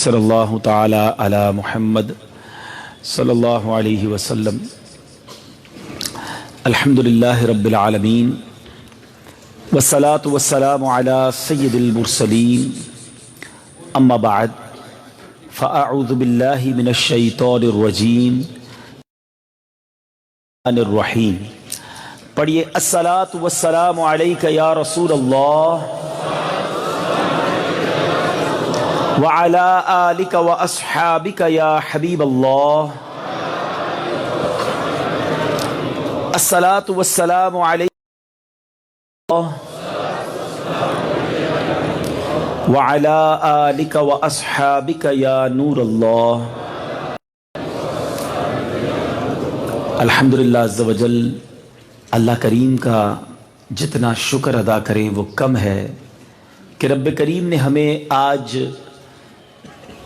صلی اللہ تعالی علی محمد صلی اللہ علیہ وسلم۔ الحمدللہ رب العالمین والصلاة والسلام علی سید المرسلین، اما بعد فاعوذ باللہ من الشیطان الرجیم الرحیم۔ پڑھیے الصلاة والسلام علیک یا رسول اللہ وعلی آلک واصحابک یا حبیب اللہ۔ الصلاة والسلام علیک وعلی آلک واصحابک یا نور اللہ۔ الحمدللہ عز وجل، اللہ کریم کا جتنا شکر ادا کریں وہ کم ہے کہ رب کریم نے ہمیں آج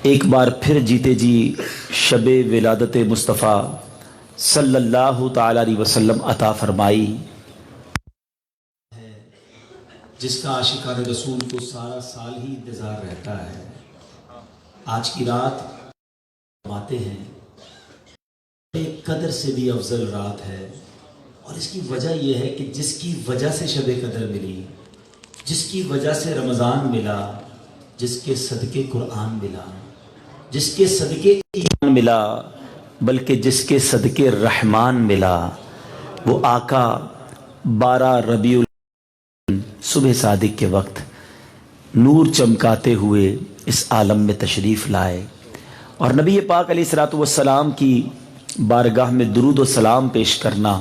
ایک بار پھر جیتے جی شب ولادت مصطفیٰ صلی اللہ تعالی علیہ وسلم عطا فرمائی، جس کا عاشقان رسول کو سارا سال ہی انتظار رہتا ہے۔ آج کی رات فرماتے ہیں ایک قدر سے بھی افضل رات ہے، اور اس کی وجہ یہ ہے کہ جس کی وجہ سے شب قدر ملی، جس کی وجہ سے رمضان ملا، جس کے صدقے قرآن ملا، جس کے صدقے ایمان ملا، بلکہ جس کے صدقے رحمان ملا، وہ آقا 12 ربیع الاول صبح صادق کے وقت نور چمکاتے ہوئے اس عالم میں تشریف لائے، اور نبی پاک علیہ الصلوۃ والسلام کی بارگاہ میں درود و سلام پیش کرنا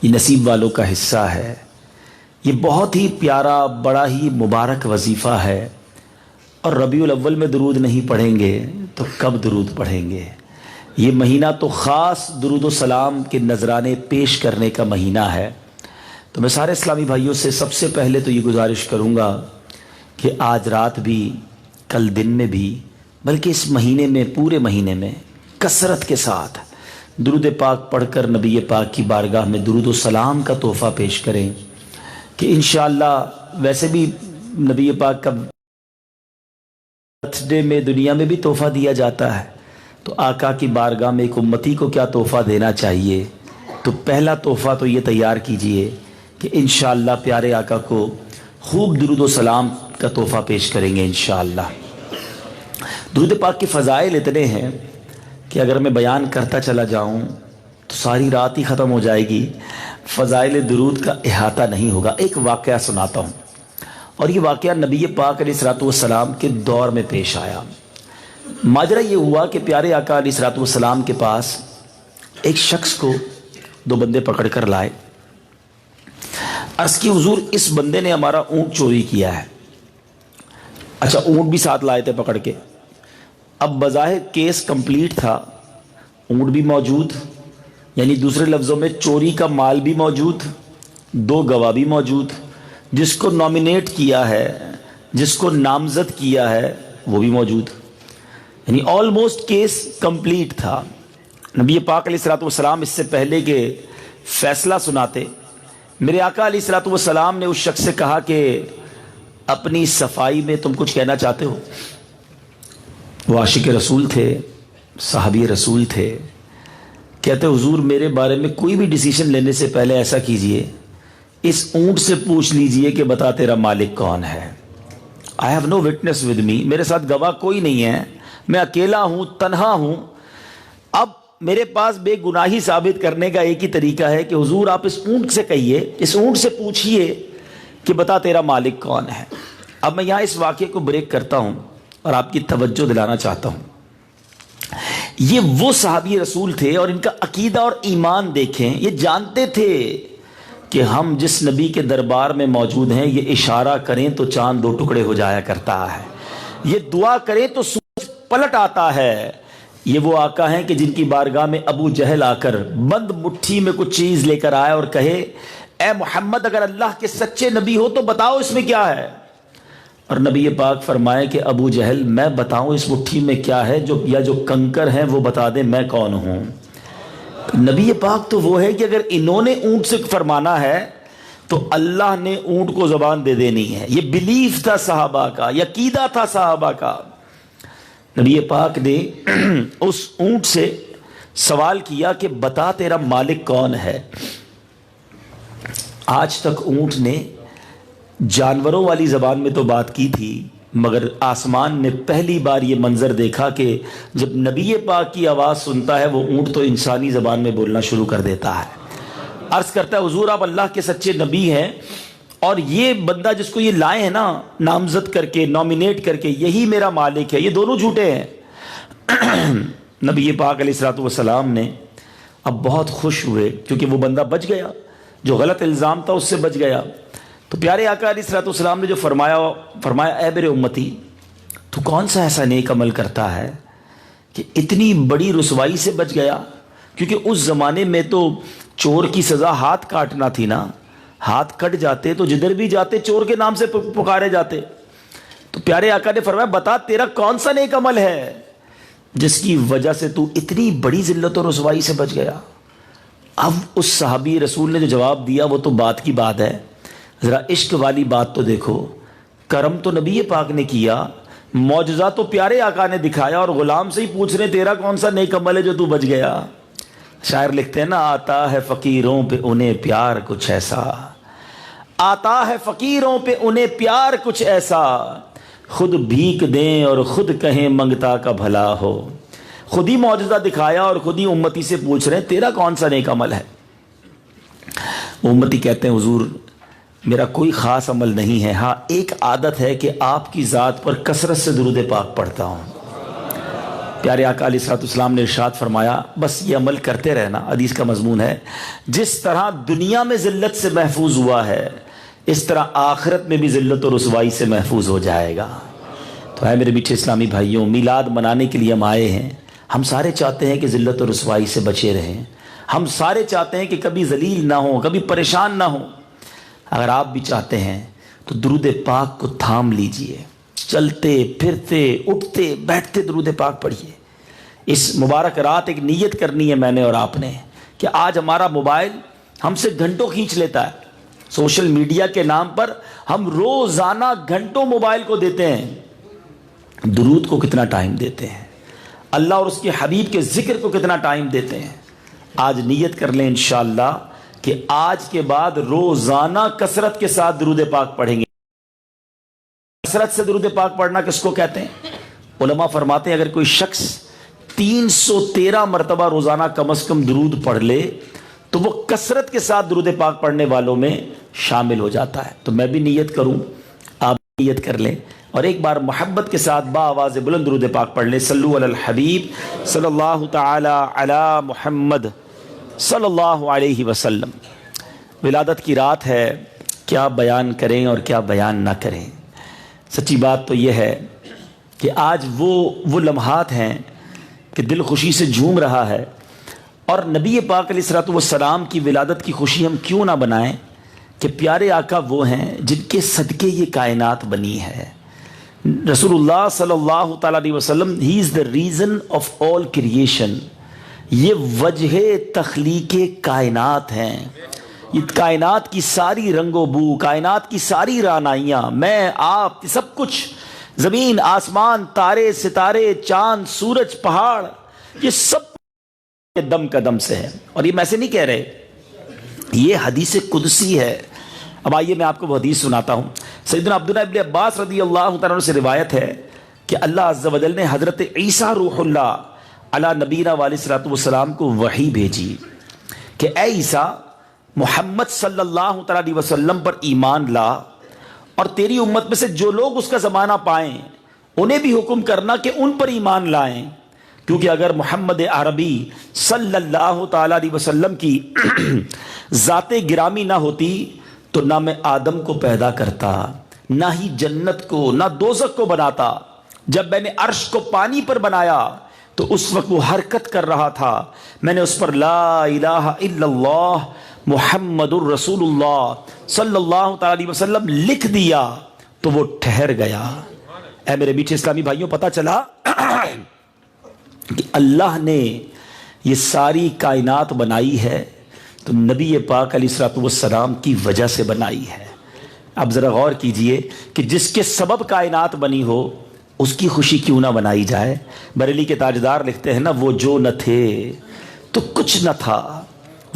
یہ نصیب والوں کا حصہ ہے۔ یہ بہت ہی پیارا، بڑا ہی مبارک وظیفہ ہے، اور ربیع الاول میں درود نہیں پڑھیں گے تو کب درود پڑھیں گے؟ یہ مہینہ تو خاص درود و سلام کے نذرانے پیش کرنے کا مہینہ ہے۔ تو میں سارے اسلامی بھائیوں سے سب سے پہلے تو یہ گزارش کروں گا کہ آج رات بھی، کل دن میں بھی، بلکہ اس مہینے میں، پورے مہینے میں کثرت کے ساتھ درود پاک پڑھ کر نبی پاک کی بارگاہ میں درود و سلام کا تحفہ پیش کریں، کہ انشاءاللہ ویسے بھی نبی پاک کا برتھ ڈے میں دنیا میں بھی تحفہ دیا جاتا ہے، تو آقا کی بارگاہ میں ایک امتی کو کیا تحفہ دینا چاہیے؟ تو پہلا تحفہ تو یہ تیار کیجئے کہ انشاءاللہ پیارے آقا کو خوب درود و سلام کا تحفہ پیش کریں گے انشاءاللہ۔ درود پاک کے فضائل اتنے ہیں کہ اگر میں بیان کرتا چلا جاؤں تو ساری رات ہی ختم ہو جائے گی، فضائل درود کا احاطہ نہیں ہوگا۔ ایک واقعہ سناتا ہوں، اور یہ واقعہ نبی پاک علیہ الصلوۃ والسلام کے دور میں پیش آیا۔ ماجرا یہ ہوا کہ پیارے آقا علیہ الصلوۃ والسلام کے پاس ایک شخص کو 2 بندے پکڑ کر لائے۔ عرض کی حضور اس بندے نے ہمارا اونٹ چوری کیا ہے۔ اچھا، اونٹ بھی ساتھ لائے تھے پکڑ کے۔ اب بظاہر کیس کمپلیٹ تھا، اونٹ بھی موجود، یعنی دوسرے لفظوں میں چوری کا مال بھی موجود، 2 گواہ بھی موجود، جس کو نامینیٹ کیا ہے، جس کو نامزد کیا ہے وہ بھی موجود، یعنی آلموسٹ کیس کمپلیٹ تھا۔ نبی پاک علیہ الصلوۃ والسلام اس سے پہلے کہ فیصلہ سناتے، میرے آقا علیہ الصلوۃ والسلام نے اس شخص سے کہا کہ اپنی صفائی میں تم کچھ کہنا چاہتے ہو؟ وہ عاشق رسول تھے، صحابی رسول تھے۔ کہتے حضور میرے بارے میں کوئی بھی ڈیسیشن لینے سے پہلے ایسا کیجئے، اس اونٹ سے پوچھ لیجئے کہ بتا تیرا مالک کون ہے۔ I have no witness with me، میرے ساتھ گواہ کوئی نہیں ہے، میں اکیلا ہوں، تنہا ہوں۔ اب میرے پاس بے گناہی ثابت کرنے کا ایک ہی طریقہ ہے کہ حضور آپ اس اونٹ سے کہیے، اس اونٹ سے پوچھئے کہ بتا تیرا مالک کون ہے۔ اب میں یہاں اس واقعے کو بریک کرتا ہوں اور آپ کی توجہ دلانا چاہتا ہوں۔ یہ وہ صحابی رسول تھے، اور ان کا عقیدہ اور ایمان دیکھیں، یہ جانتے تھے کہ ہم جس نبی کے دربار میں موجود ہیں، یہ اشارہ کریں تو چاند 2 ٹکڑے ہو جایا کرتا ہے، یہ دعا کریں تو سورج پلٹ آتا ہے۔ یہ وہ آقا ہیں کہ جن کی بارگاہ میں ابو جہل آ کر بند مٹھی میں کچھ چیز لے کر آئے اور کہے اے محمد اگر اللہ کے سچے نبی ہو تو بتاؤ اس میں کیا ہے؟ اور نبی پاک فرمائے کہ ابو جہل میں بتاؤں اس مٹھی میں کیا ہے، جو کنکر ہیں وہ بتا دیں میں کون ہوں۔ نبی پاک تو وہ ہے کہ اگر انہوں نے اونٹ سے فرمانا ہے تو اللہ نے اونٹ کو زبان دے دینی ہے۔ یہ بلیف تھا صحابہ کا، یہ عقیدہ تھا صحابہ کا۔ نبی پاک نے اس اونٹ سے سوال کیا کہ بتا تیرا مالک کون ہے. آج تک اونٹ نے جانوروں والی زبان میں تو بات کی تھی، مگر آسمان نے پہلی بار یہ منظر دیکھا کہ جب نبی پاک کی آواز سنتا ہے وہ اونٹ تو انسانی زبان میں بولنا شروع کر دیتا ہے. عرض کرتا ہے حضور آپ اللہ کے سچے نبی ہیں، اور یہ بندہ جس کو یہ لائے ہیں نا نامزد کر کے، نامینیٹ کر کے، یہی میرا مالک ہے، یہ دونوں جھوٹے ہیں. نبی پاک علیہ الصلوۃ والسلام نے اب بہت خوش ہوئے کیونکہ وہ بندہ بچ گیا، جو غلط الزام تھا اس سے بچ گیا. تو پیارے آقا علیہ الصلوۃ والسلام نے جو فرمایا اے میرے امتی، تو کون سا ایسا نیک عمل کرتا ہے کہ اتنی بڑی رسوائی سے بچ گیا؟ کیونکہ اس زمانے میں تو چور کی سزا ہاتھ کاٹنا تھی نا، ہاتھ کٹ جاتے تو جدھر بھی جاتے چور کے نام سے پکارے جاتے. تو پیارے آقا نے فرمایا بتا تیرا کون سا نیک عمل ہے جس کی وجہ سے تو اتنی بڑی ذلت و رسوائی سے بچ گیا. اب اس صحابی رسول نے جو جواب دیا وہ تو بات کی بات ہے، ذرا عشق والی بات تو دیکھو. کرم تو نبی پاک نے کیا، معجزہ تو پیارے آقا نے دکھایا، اور غلام سے ہی پوچھ رہے تیرا کون سا نیک عمل ہے جو تو بچ گیا. شاعر لکھتے ہیں نا، آتا ہے فقیروں پہ انہیں پیار کچھ ایسا، آتا ہے فقیروں پہ انہیں پیار کچھ ایسا، خود بھیک دیں اور خود کہیں منگتا کا بھلا ہو. خود ہی معجزہ دکھایا اور خود ہی امتی سے پوچھ رہے ہیں تیرا کون سا نیک عمل ہے. امتی کہتے ہیں حضور میرا کوئی خاص عمل نہیں ہے، ہاں ایک عادت ہے کہ آپ کی ذات پر کثرت سے درود پاک پڑھتا ہوں. پیارے آقا علیہ الصلوۃ والسلام نے ارشاد فرمایا بس یہ عمل کرتے رہنا. حدیث کا مضمون ہے جس طرح دنیا میں ذلت سے محفوظ ہوا ہے اس طرح آخرت میں بھی ذلت و رسوائی سے محفوظ ہو جائے گا. تو ہے میرے میٹھے اسلامی بھائیوں، میلاد منانے کے لیے ہم آئے ہیں. ہم سارے چاہتے ہیں کہ ذلت و رسوائی سے بچے رہیں، ہم سارے چاہتے ہیں کہ کبھی ذلیل نہ ہوں، کبھی پریشان نہ ہوں. اگر آپ بھی چاہتے ہیں تو درود پاک کو تھام لیجئے، چلتے پھرتے اٹھتے بیٹھتے درود پاک پڑھیے. اس مبارک رات ایک نیت کرنی ہے میں نے اور آپ نے کہ آج ہمارا موبائل ہم سے گھنٹوں کھینچ لیتا ہے. سوشل میڈیا کے نام پر ہم روزانہ گھنٹوں موبائل کو دیتے ہیں، درود کو کتنا ٹائم دیتے ہیں، اللہ اور اس کے حبیب کے ذکر کو کتنا ٹائم دیتے ہیں. آج نیت کر لیں انشاءاللہ کہ آج کے بعد روزانہ کثرت کے ساتھ درود پاک پڑھیں گے. کثرت سے درود پاک پڑھنا کس کو کہتے ہیں؟ علماء فرماتے ہیں اگر کوئی شخص 313 مرتبہ روزانہ کم از کم درود پڑھ لے تو وہ کثرت کے ساتھ درود پاک پڑھنے والوں میں شامل ہو جاتا ہے. تو میں بھی نیت کروں، آپ نیت کر لیں، اور ایک بار محبت کے ساتھ با آواز بلند درود پاک پڑھ لیں. صلو علی الحبیب صلی اللہ تعالی علی محمد صلی اللہ علیہ وسلم. ولادت کی رات ہے، کیا بیان کریں اور کیا بیان نہ کریں. سچی بات تو یہ ہے کہ آج وہ لمحات ہیں کہ دل خوشی سے جھوم رہا ہے، اور نبی پاک علیہ الصلوۃ والسلام کی ولادت کی خوشی ہم کیوں نہ بنائیں کہ پیارے آقا وہ ہیں جن کے صدقے یہ کائنات بنی ہے. رسول اللہ صلی اللہ تعالیٰ علیہ وسلم he is the reason of all creation. یہ وجہ تخلیق کائنات ہیں. یہ کائنات کی ساری رنگ و بو، کائنات کی ساری رانائیاں، میں آپ سب کچھ، زمین آسمان، تارے ستارے، چاند سورج پہاڑ، یہ سب دم کا دم سے ہے. اور یہ میں سے نہیں کہہ رہے، یہ حدیث قدسی ہے. اب آئیے میں آپ کو وہ حدیث سناتا ہوں. سیدنا عبداللہ ابن عباس رضی اللہ تعالیٰ عنہ سے روایت ہے کہ اللہ عز و جل نے حضرت عیسیٰ روح اللہ علی نبینا علیہ الصلوۃ والسلام کو وحی بھیجی کہ اے عیسیٰ محمد صلی اللہ تعالیٰ علیہ وسلم پر ایمان لا، اور تیری امت میں سے جو لوگ اس کا زمانہ پائیں انہیں بھی حکم کرنا کہ ان پر ایمان لائیں، کیونکہ اگر محمد عربی صلی اللہ تعالیٰ علیہ وسلم کی ذات گرامی نہ ہوتی تو نہ میں آدم کو پیدا کرتا، نہ ہی جنت کو، نہ دوزخ کو بناتا. جب میں نے عرش کو پانی پر بنایا تو اس وقت وہ حرکت کر رہا تھا، میں نے اس پر لا الہ الا اللہ محمد الرسول اللہ صلی اللہ تعالیٰ علیہ وسلم لکھ دیا تو وہ ٹھہر گیا. اے میرے میٹھے اسلامی بھائیوں، پتہ چلا کہ اللہ نے یہ ساری کائنات بنائی ہے تو نبی پاک علیہ الصلوۃ والسلام کی وجہ سے بنائی ہے. اب ذرا غور کیجئے کہ جس کے سبب کائنات بنی ہو اس کی خوشی کیوں نہ بنائی جائے. بریلی کے تاجدار لکھتے ہیں نا, وہ جو نہ تھے تو کچھ نہ تھا,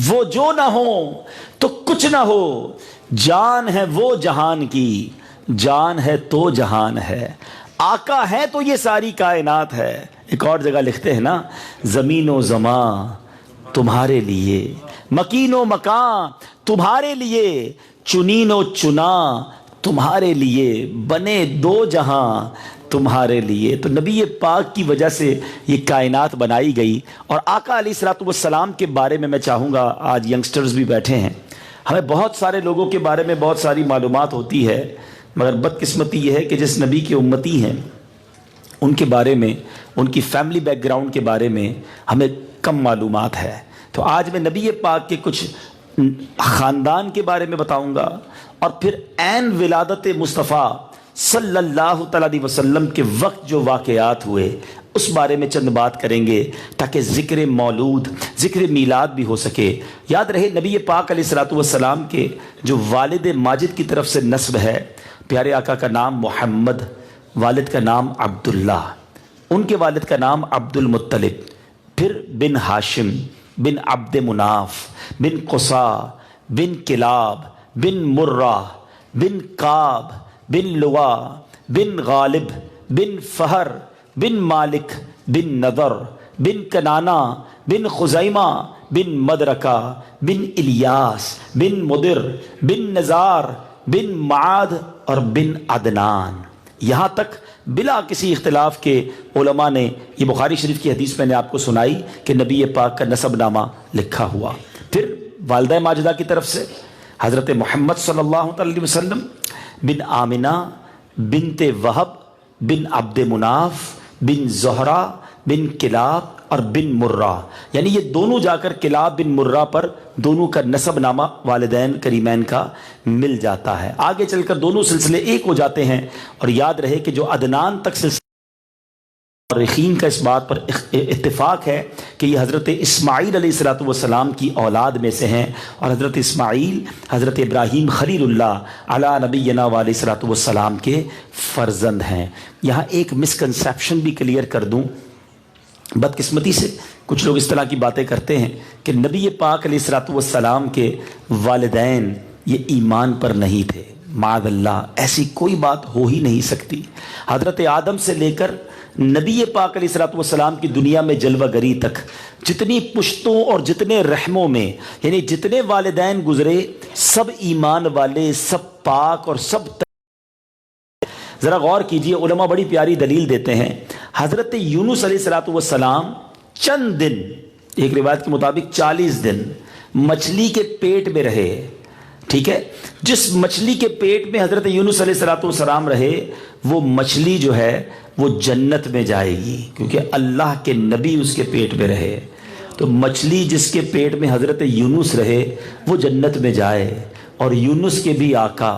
وہ جو نہ ہو تو کچھ نہ ہو, جان ہے وہ جہان کی, جان ہے تو جہان ہے, آقا ہے تو یہ ساری کائنات ہے. ایک اور جگہ لکھتے ہیں نا, زمین و زمان تمہارے لیے, مکین و مکان تمہارے لیے, چنین و چنا تمہارے لیے, بنے دو جہاں تمہارے لیے. تو نبی پاک کی وجہ سے یہ کائنات بنائی گئی. اور آقا علیہ الصلوۃ والسلام کے بارے میں چاہوں گا, آج ینگسٹرز بھی بیٹھے ہیں, ہمیں بہت سارے لوگوں کے بارے میں بہت ساری معلومات ہوتی ہے, مگر بدقسمتی یہ ہے کہ جس نبی کے امتی ہیں ان کے بارے میں, ان کی فیملی بیک گراؤنڈ کے بارے میں ہمیں کم معلومات ہے. تو آج میں نبی پاک کے کچھ خاندان کے بارے میں بتاؤں گا, اور پھر عین ولادت مصطفیٰ صلی اللہ تعالیٰ علیہ وسلم کے وقت جو واقعات ہوئے اس بارے میں چند بات کریں گے, تاکہ ذکر مولود, ذکر میلاد بھی ہو سکے. یاد رہے نبی پاک علیہ الصلوۃ والسلام کے جو والد ماجد کی طرف سے نسب ہے, پیارے آقا کا نام محمد, والد کا نام عبداللہ, ان کے والد کا نام عبد المطلب, پھر بن ہاشم, بن عبد مناف, بن قصا, بن کلاب, بن مرہ, بن کعب, بن لوا, بن غالب, بن فہر, بن مالک, بن نضر, بن کنانا, بن خزیمہ, بن مدرکہ, بن الیاس, بن مدر, بن نزار, بن معاد اور بن عدنان. یہاں تک بلا کسی اختلاف کے علماء نے یہ بخاری شریف کی حدیث میں نے آپ کو سنائی کہ نبی پاک کا نسب نامہ لکھا ہوا. پھر والدہ ماجدہ کی طرف سے حضرت محمد صلی اللہ علیہ وسلم بن آمنہ, بنت وہب, بن عبد مناف, بن زہرہ, بن کلاب اور بن مرہ, یعنی یہ دونوں جا کر کلاب بن مرہ پر دونوں کا نسب نامہ والدین کریمین کا مل جاتا ہے. آگے چل کر دونوں سلسلے ایک ہو جاتے ہیں. اور یاد رہے کہ جو عدنان تک سلسلہ, مورخین کا اس بات پر اتفاق ہے کہ یہ حضرت اسماعیل علیہ الصلوۃ والسلام کی اولاد میں سے ہیں, اور حضرت اسماعیل حضرت ابراہیم خلیل اللہ علی نبینا علیہ الصلوۃ والسلام کے فرزند ہیں. یہاں ایک مسکنسیپشن بھی کلیئر کر دوں, بدقسمتی سے کچھ لوگ اس طرح کی باتیں کرتے ہیں کہ نبی پاک علیہ الصلوۃ والسلام کے والدین یہ ایمان پر نہیں تھے. معاذ اللہ, ایسی کوئی بات ہو ہی نہیں سکتی. حضرت آدم سے لے کر نبی پاک علیہ الصلوۃ والسلام کی دنیا میں جلوہ گری تک جتنی پشتوں اور جتنے رحموں میں, یعنی جتنے والدین گزرے, سب ایمان والے, سب پاک اور سب. ذرا غور کیجئے, علماء بڑی پیاری دلیل دیتے ہیں. حضرت یونس علیہ الصلوۃ والسلام چند دن, ایک روایت کے مطابق 40 دن مچھلی کے پیٹ میں رہے. ٹھیک ہے, جس مچھلی کے پیٹ میں حضرت یونس علیہ الصلوۃ والسلام رہے, وہ مچھلی جو ہے وہ جنت میں جائے گی, کیونکہ اللہ کے نبی اس کے پیٹ میں رہے. تو مچھلی جس کے پیٹ میں حضرت یونس رہے وہ جنت میں جائے. اور یونس کے بھی آقا,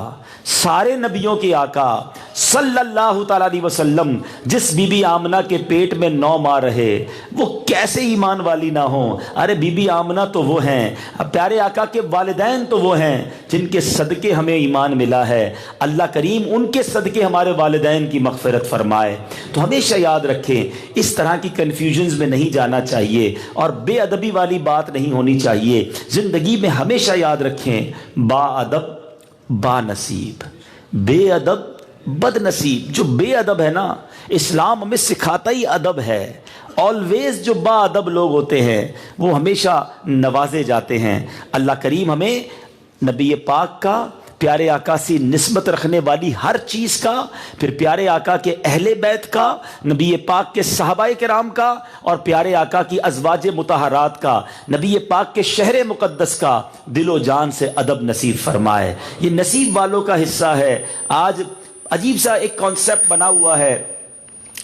سارے نبیوں کے آقا صلی اللہ تعالیٰ علیہ وسلم جس بی بی آمنہ کے پیٹ میں 9 ماہ رہے, وہ کیسے ایمان والی نہ ہوں. ارے بی بی آمنہ تو وہ ہیں, پیارے آقا کے والدین تو وہ ہیں جن کے صدقے ہمیں ایمان ملا ہے. اللہ کریم ان کے صدقے ہمارے والدین کی مغفرت فرمائے. تو ہمیشہ یاد رکھیں, اس طرح کی کنفیوژنز میں نہیں جانا چاہیے اور بے ادبی والی بات نہیں ہونی چاہیے. زندگی میں ہمیشہ یاد رکھیں, با ادب با نصیب, بے ادب بد نصیب. جو بے ادب ہے نا, اسلام ہمیں سکھاتا ہی ادب ہے. آلویز جو با ادب لوگ ہوتے ہیں وہ ہمیشہ نوازے جاتے ہیں. اللہ کریم ہمیں نبی پاک کا, پیارے آقا سے نسبت رکھنے والی ہر چیز کا, پھر پیارے آقا کے اہل بیت کا, نبی پاک کے صحابہ کرام کا, اور پیارے آقا کی ازواج مطہرات کا, نبی پاک کے شہر مقدس کا دل و جان سے ادب نصیب فرمائے. یہ نصیب والوں کا حصہ ہے. آج عجیب سا ایک کانسیپٹ بنا ہوا ہے,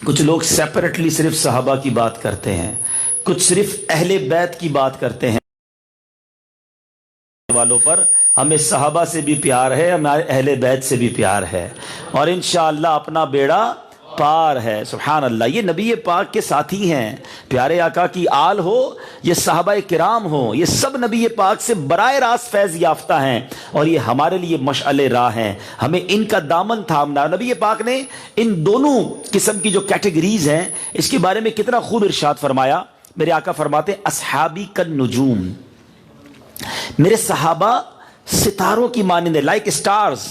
کچھ لوگ سیپریٹلی صرف صحابہ کی بات کرتے ہیں, کچھ صرف اہل بیت کی بات کرتے ہیں. والوں پر ہمیں صحابہ سے بھی پیار ہے, ہمارے اہل بیت سے بھی پیار ہے, اور انشاءاللہ اپنا بیڑا پار ہے. سبحان اللہ. یہ نبی پاک کے ساتھی ہیں. پیارے آقا کی آل ہو، یہ صحابہ کرام ہو، یہ سب نبی پاک سے براہ راست فیض یافتہ ہیں، اور یہ ہمارے لیے مشعل راہ ہیں. ہمیں ان کا دامن تھامنا. نبی پاک نے ان دونوں قسم کی جو کیٹیگریز ہیں اس کے بارے میں کتنا خوب ارشاد فرمایا. میرے آقا فرماتے ہیں اصحابی کالنجوم، میرے صحابہ ستاروں کی مانند ہے، لائک اسٹارز.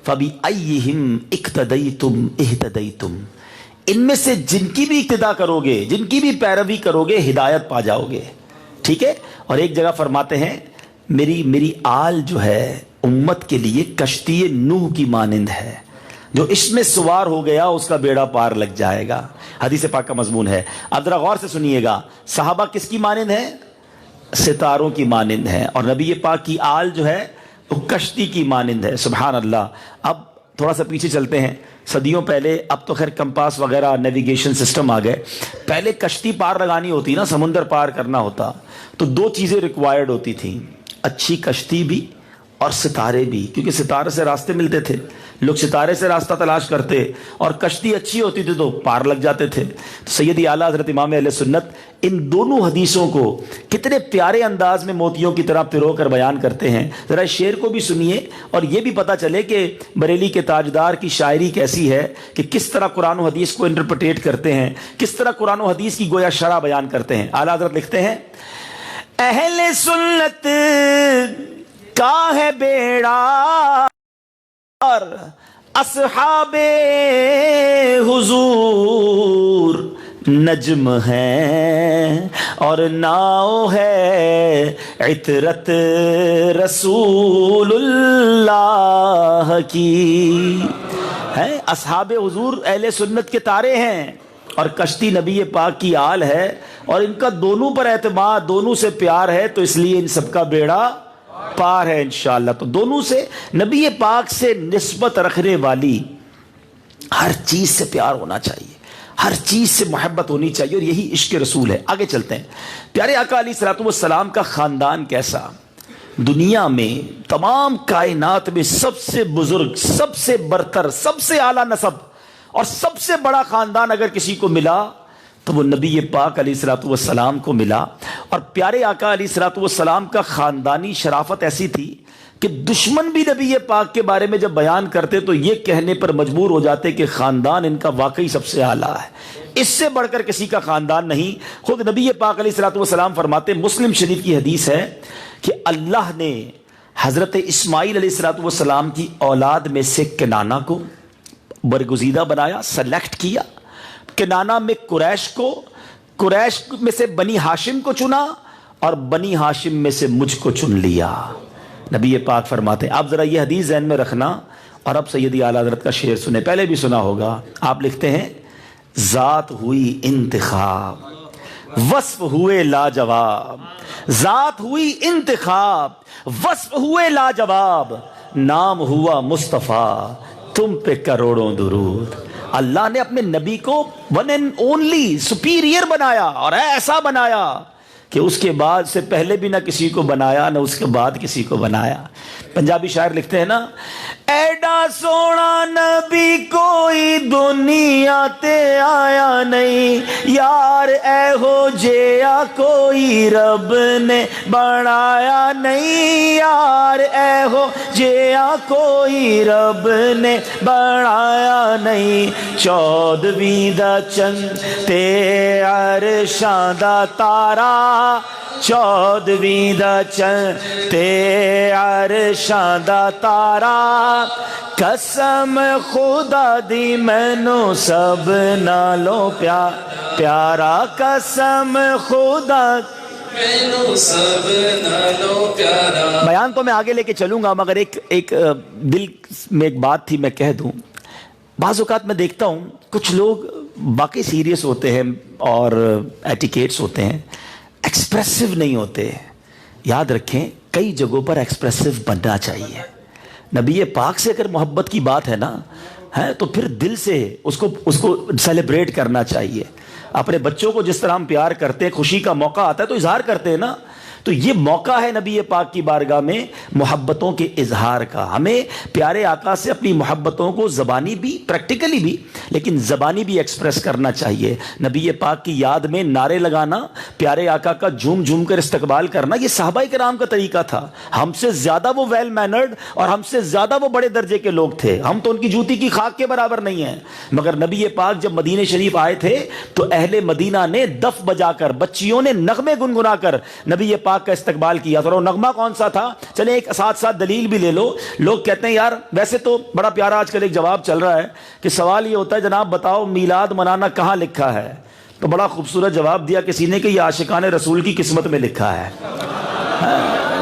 فَبِأَيِّهِمْ اِقْتَدَيْتُمْ اِهْتَدَيْتُمْ، ان میں سے جن کی بھی اقتدا کرو گے، جن کی بھی پیروی کرو گے، ہدایت پا جاؤ گے. ٹھیک ہے. اور ایک جگہ فرماتے ہیں میری آل جو ہے امت کے لیے کشتی نوح کی مانند ہے، جو اس میں سوار ہو گیا اس کا بیڑا پار لگ جائے گا. حدیث پاک کا مضمون ہے. اب ذرا غور سے سنیے گا. صحابہ کس کی مانند ہیں؟ ستاروں کی مانند ہیں. اور نبی پاک کی آل جو ہے وہ کشتی کی مانند ہے. سبحان اللہ. اب تھوڑا سا پیچھے چلتے ہیں. صدیوں پہلے، اب تو خیر کمپاس وغیرہ نیویگیشن سسٹم آ گئے، پہلے کشتی پار لگانی ہوتی نا، سمندر پار کرنا ہوتا تو دو چیزیں ریکوائرڈ ہوتی تھیں، اچھی کشتی بھی اور ستارے بھی، کیونکہ ستارے سے راستے ملتے تھے. لوگ ستارے سے راستہ تلاش کرتے، اور کشتی اچھی ہوتی تھی تو پار لگ جاتے تھے. سیدی اعلیٰ حضرت امام اہل سنت ان دونوں حدیثوں کو کتنے پیارے انداز میں موتیوں کی طرح پرو کر بیان کرتے ہیں. ذرا شعر کو بھی سنیے اور یہ بھی پتہ چلے کہ بریلی کے تاجدار کی شاعری کیسی ہے، کہ کس طرح قرآن و حدیث کو انٹرپریٹ کرتے ہیں، کس طرح قرآن و حدیث کی گویا شرح بیان کرتے ہیں. اعلیٰ حضرت لکھتے ہیں اہل سنت کا ہے بیڑا اور اصحاب حضور نجم ہے، اور ناؤ ہے عطرت رسول اللہ کی. ہے اصحاب حضور اہل سنت کے تارے ہیں، اور کشتی نبی پاک کی آل ہے، اور ان کا دونوں پر اعتماد، دونوں سے پیار ہے، تو اس لیے ان سب کا بیڑا پار ہے انشاءاللہ. تو دونوں سے، نبی پاک سے نسبت رکھنے والی ہر چیز سے پیار ہونا چاہیے، ہر چیز سے محبت ہونی چاہیے، اور یہی عشق رسول ہے. آگے چلتے ہیں. پیارے آقا علیہ الصلوۃ والسلام کا خاندان کیسا؟ دنیا میں تمام کائنات میں سب سے بزرگ، سب سے برتر، سب سے اعلیٰ نسب اور سب سے بڑا خاندان اگر کسی کو ملا تو وہ نبی پاک علیہ الصلوۃ والسلام کو ملا. اور پیارے آقا علیہ الصلوۃ والسلام کا خاندانی شرافت ایسی تھی کہ دشمن بھی نبی پاک کے بارے میں جب بیان کرتے تو یہ کہنے پر مجبور ہو جاتے کہ خاندان ان کا واقعی سب سے اعلیٰ ہے، اس سے بڑھ کر کسی کا خاندان نہیں. خود نبی پاک علیہ الصلوۃ والسلام فرماتے، مسلم شریف کی حدیث ہے کہ اللہ نے حضرت اسماعیل علیہ الصلوۃ والسلام کی اولاد میں سے کنانہ کو برگزیدہ بنایا، سلیکٹ کیا. کنانہ میں قریش کو، قریش میں سے بنی ہاشم کو چنا، اور بنی ہاشم میں سے مجھ کو چن لیا. نبی پاک فرماتے ہیں. آپ ذرا یہ حدیث ذہن میں رکھنا، اور اب سیدی اعلیٰ حضرت کا شعر سنیں، پہلے بھی سنا ہوگا. آپ لکھتے ہیں ذات ہوئی انتخاب وصف ہوئے لاجواب، ذات ہوئی انتخاب وصف ہوئے لاجواب، نام ہوا مصطفیٰ تم پہ کروڑوں درود. اللہ نے اپنے نبی کو ون اینڈ اونلی سپیریئر بنایا، اور ایسا بنایا کہ اس کے بعد سے پہلے بھی نہ کسی کو بنایا، نہ اس کے بعد کسی کو بنایا. پنجابی شاعر لکھتے ہیں نا، ایڈا سونا نبی کوئی دنیا تے آیا نہیں، یار اے ہو جیا کوئی رب نے بنایا نہیں، یار اے ہو جیا کوئی رب نے بنایا نہیں. 14ویں دا چند تے عرشاں دا تارا، 14ویں دا چند تے عرشاں دا تارا، قسم خدا دی مینوں سب نالوں پیارا، قسم خدا مینوں سب نالوں پیارا. بیان تو میں آگے لے کے چلوں گا، مگر ایک دل میں ایک بات تھی میں کہہ دوں. بعض اوقات میں دیکھتا ہوں کچھ لوگ واقعی سیریس ہوتے ہیں اور ایٹیکیٹس ہوتے ہیں، ایکسپریسو نہیں ہوتے. یاد رکھیں کئی جگہوں پر ایکسپریسو بننا چاہیے. نبی پاک سے اگر محبت کی بات ہے نا، ہے تو پھر دل سے اس کو سیلیبریٹ کرنا چاہیے. اپنے بچوں کو جس طرح ہم پیار کرتے ہیں، خوشی کا موقع آتا ہے تو اظہار کرتے ہیں نا. تو یہ موقع ہے نبی پاک کی بارگاہ میں محبتوں کے اظہار کا. ہمیں پیارے آقا سے اپنی محبتوں کو زبانی بھی پریکٹیکلی بھی لیکن زبانی بھی ایکسپریس کرنا چاہیے. نبی پاک کی یاد میں نعرے لگانا, پیارے آقا کا جھوم جھوم کر استقبال کرنا, یہ صحابہ کرام کا طریقہ تھا. ہم سے زیادہ وہ ویل مینرڈ اور ہم سے زیادہ وہ بڑے درجے کے لوگ تھے, ہم تو ان کی جوتی کی خاک کے برابر نہیں ہیں. مگر نبی پاک جب مدینہ شریف آئے تھے تو اہل مدینہ نے دف بجا کر, بچیوں نے نغمے گنگنا کر نبی پاک کا استقبال کیا. تو نغمہ کون سا تھا؟ چلیں ایک ساتھ ساتھ دلیل بھی لے لو. لوگ کہتے ہیں یار ویسے تو بڑا پیارا آج کل ایک جواب چل رہا ہے کہ سوال یہ ہوتا ہے جناب بتاؤ میلاد منانا کہاں لکھا ہے؟ تو بڑا خوبصورت جواب دیا کسی نے کہ یہ عاشقان رسول کی قسمت میں لکھا ہے,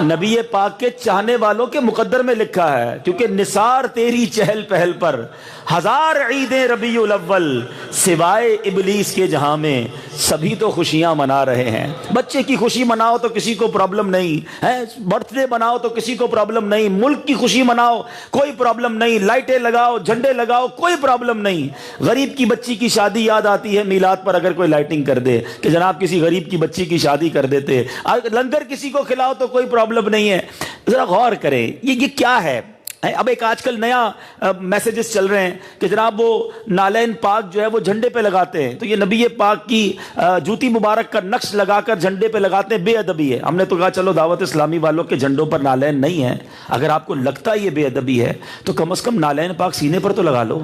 نبی پاک کے چاہنے والوں کے مقدر میں لکھا ہے, کیونکہ نثار تیری چہل پہل پر ہزار عیدیں ربیع الاول سوائے ابلیس کے جہاں میں سبھی تو خوشیاں منا رہے ہیں. بچے کی خوشی مناؤ تو کسی کو پرابلم نہیں ہے, برتھ ڈے مناؤ تو کسی کو پرابلم نہیں, ملک کی خوشی مناؤ کوئی پرابلم نہیں, لائٹیں لگاؤ جھنڈے لگاؤ کوئی پرابلم نہیں. غریب کی بچی کی شادی یاد آتی ہے میلاد پر اگر کوئی لائٹنگ کر دے کہ جناب کسی غریب کی بچی کی شادی کر دیتے. لنگر کسی کو کھلاؤ تو کوئی پرابلم نہیں ہے. ذرا غور کریں یہ کیا ہے. اب ایک آج کل نیا میسیجز چل رہے ہیں کہ جناب وہ نالین پاک جو ہے وہ جھنڈے پہ لگاتے ہیں, تو یہ نبی پاک کی جوتی مبارک کا نقش لگا کر جھنڈے پہ لگاتے ہیں, بے ادبی ہے. ہم نے تو کہا چلو دعوت اسلامی والوں کے جھنڈوں پر نالین نہیں ہے, اگر آپ کو لگتا ہے یہ بے ادبی ہے تو کم از کم نالین پاک سینے پر تو لگا لو.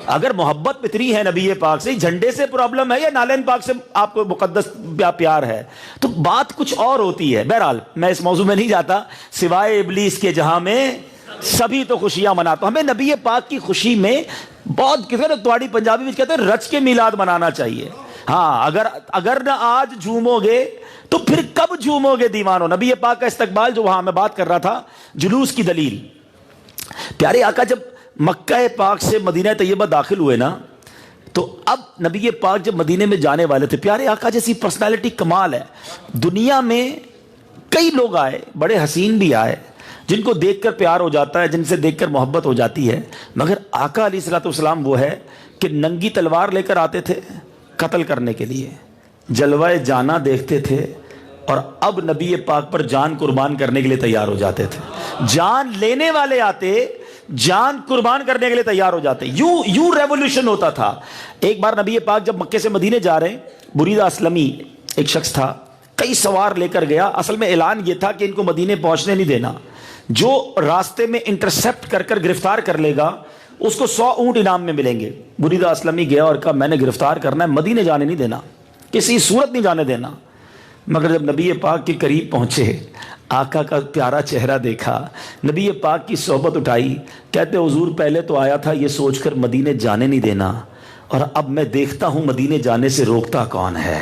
اگر محبت اتنی ہے نبی پاک سے, جھنڈے سے پرابلم ہے یا نالین پاک سے آپ کو مقدس پیار ہے, تو بات کچھ اور ہوتی ہے. بہرحال میں اس موضوع میں نہیں جاتا. سوائے ابلیس کے جہاں میں سبھی تو خوشیاں مناتا. ہمیں نبی پاک کی خوشی میں بہت کسی نے تواڑی پنجابی میں کہتے ہیں رچ کے میلاد منانا چاہیے. ہاں اگر نہ آج جھومو گے تو پھر کب جھومو گے دیوانو. نبی پاک کا استقبال جو وہاں میں بات کر رہا تھا جلوس کی دلیل, پیارے آقا جب مکہ پاک سے مدینہ طیبہ داخل ہوئے نا, تو اب نبی پاک جب مدینے میں جانے والے تھے, پیارے آقا جیسی پرسنالٹی کمال ہے. دنیا میں کئی لوگ آئے, بڑے حسین بھی آئے جن کو دیکھ کر پیار ہو جاتا ہے, جن سے دیکھ کر محبت ہو جاتی ہے, مگر آقا علیہ الصلوۃ والسلام وہ ہے کہ ننگی تلوار لے کر آتے تھے قتل کرنے کے لیے, جلوہ جانا دیکھتے تھے, اور اب نبی پاک پر جان قربان کرنے کے لیے تیار ہو جاتے تھے. جان لینے والے آتے, جان قربان کرنے کے لیے تیار ہو جاتے. یوں ریولوشن ہوتا تھا. ایک بار نبی پاک جب مکے سے مدینے جا رہے ہیں, بریدہ اسلمی ایک شخص تھا, کئی سوار لے کر گیا. اصل میں اعلان یہ تھا کہ ان کو مدینے پہنچنے نہیں دینا, جو راستے میں انٹرسپٹ کر گرفتار کر لے گا اس کو 100 اونٹ انعام میں ملیں گے. بریدہ اسلمی گیا اور کہا میں نے گرفتار کرنا ہے, مدینے جانے نہیں دینا, کسی صورت نہیں جانے دینا. مگر جب نبی پاک کے قریب پہنچے, آقا کا پیارا چہرہ دیکھا, نبی پاک کی صحبت اٹھائی, کہتے حضور پہلے تو آیا تھا یہ سوچ کر مدینے جانے نہیں دینا, اور اب میں دیکھتا ہوں مدینے جانے سے روکتا کون ہے.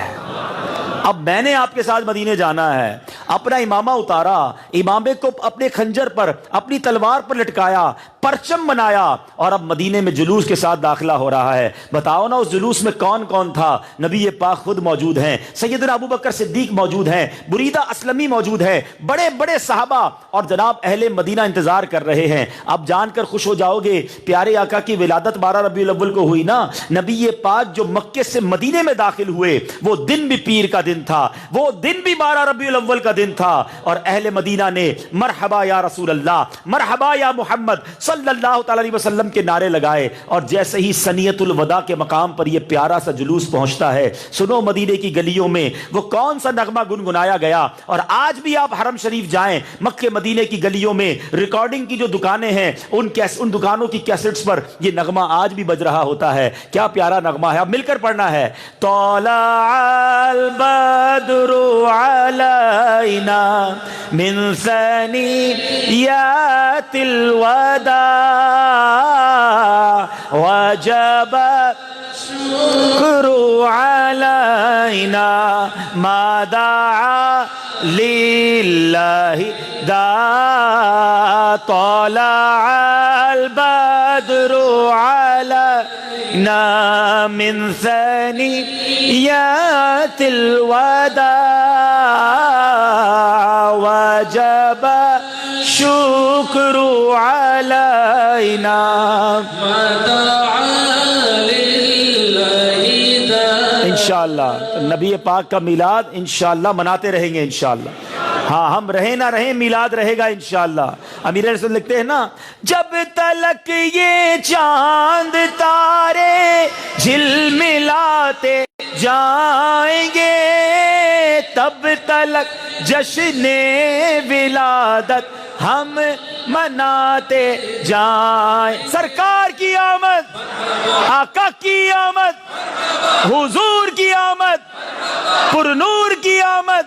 اب میں نے آپ کے ساتھ مدینے جانا ہے. اپنا امامہ اتارا, امامے کو اپنے خنجر پر اپنی تلوار پر لٹکایا, پرچم بنایا, اور اب مدینے میں جلوس کے ساتھ داخلہ ہو رہا ہے. بتاؤ نا اس جلوس میں کون کون تھا؟ نبی پاک خود موجود ہیں, سیدنا ابو بکر صدیق موجود ہیں, بریدہ اسلمی موجود ہے, بڑے بڑے صحابہ, اور جناب اہل مدینہ انتظار کر رہے ہیں. اب جان کر خوش ہو جاؤ گے, پیارے آقا کی ولادت 12 ربیع الاول کو ہوئی نا. نبی پاک جو مکے سے مدینے میں داخل ہوئے وہ دن بھی پیر کا دن تھا, وہ دن بھی 12 ربیع الاول کا دن تھا, اور اہل مدینہ نے مرحبا یا رسول اللہ, مرحبا یا محمد صلی اللہ تعالی علیہ وسلم کے نعرے لگائے. اور جیسے ہی سنیت الوداع کے مقام پر یہ پیارا سا جلوس پہنچتا ہے, سنو مدینے کی گلیوں میں وہ کون سا نغمہ گنگنایا گیا. اور آج بھی آپ حرم شریف جائیں, مکے مدینے کی گلیوں میں ریکارڈنگ کی جو دکانیں ہیں ان دکانوں کی کیسٹس پر یہ نغمہ آج بھی بج رہا ہوتا ہے. کیا پیارا نغمہ ہے, اب مل کر پڑھنا ہے. طلع البدر علینا من ثنیات الوداع وجب الشکر علینا ما دعا للہ دا. طلع البدر علینا من ثنیات الوداع وجب شکر علینا. انشاءاللہ نبی پاک کا میلاد انشاءاللہ مناتے رہیں گے انشاءاللہ. ہاں ہم رہیں نہ رہیں میلاد رہے گا انشاءاللہ. امیر رسول لکھتے ہیں نا جب تلک یہ چاند تارے جھلملاتے جائیں گے تب تلک جشن ولادت ہم مناتے جائیں. سرکار کی آمد، آقا کی آمد، حضور کی آمد، پر نور کی آمد،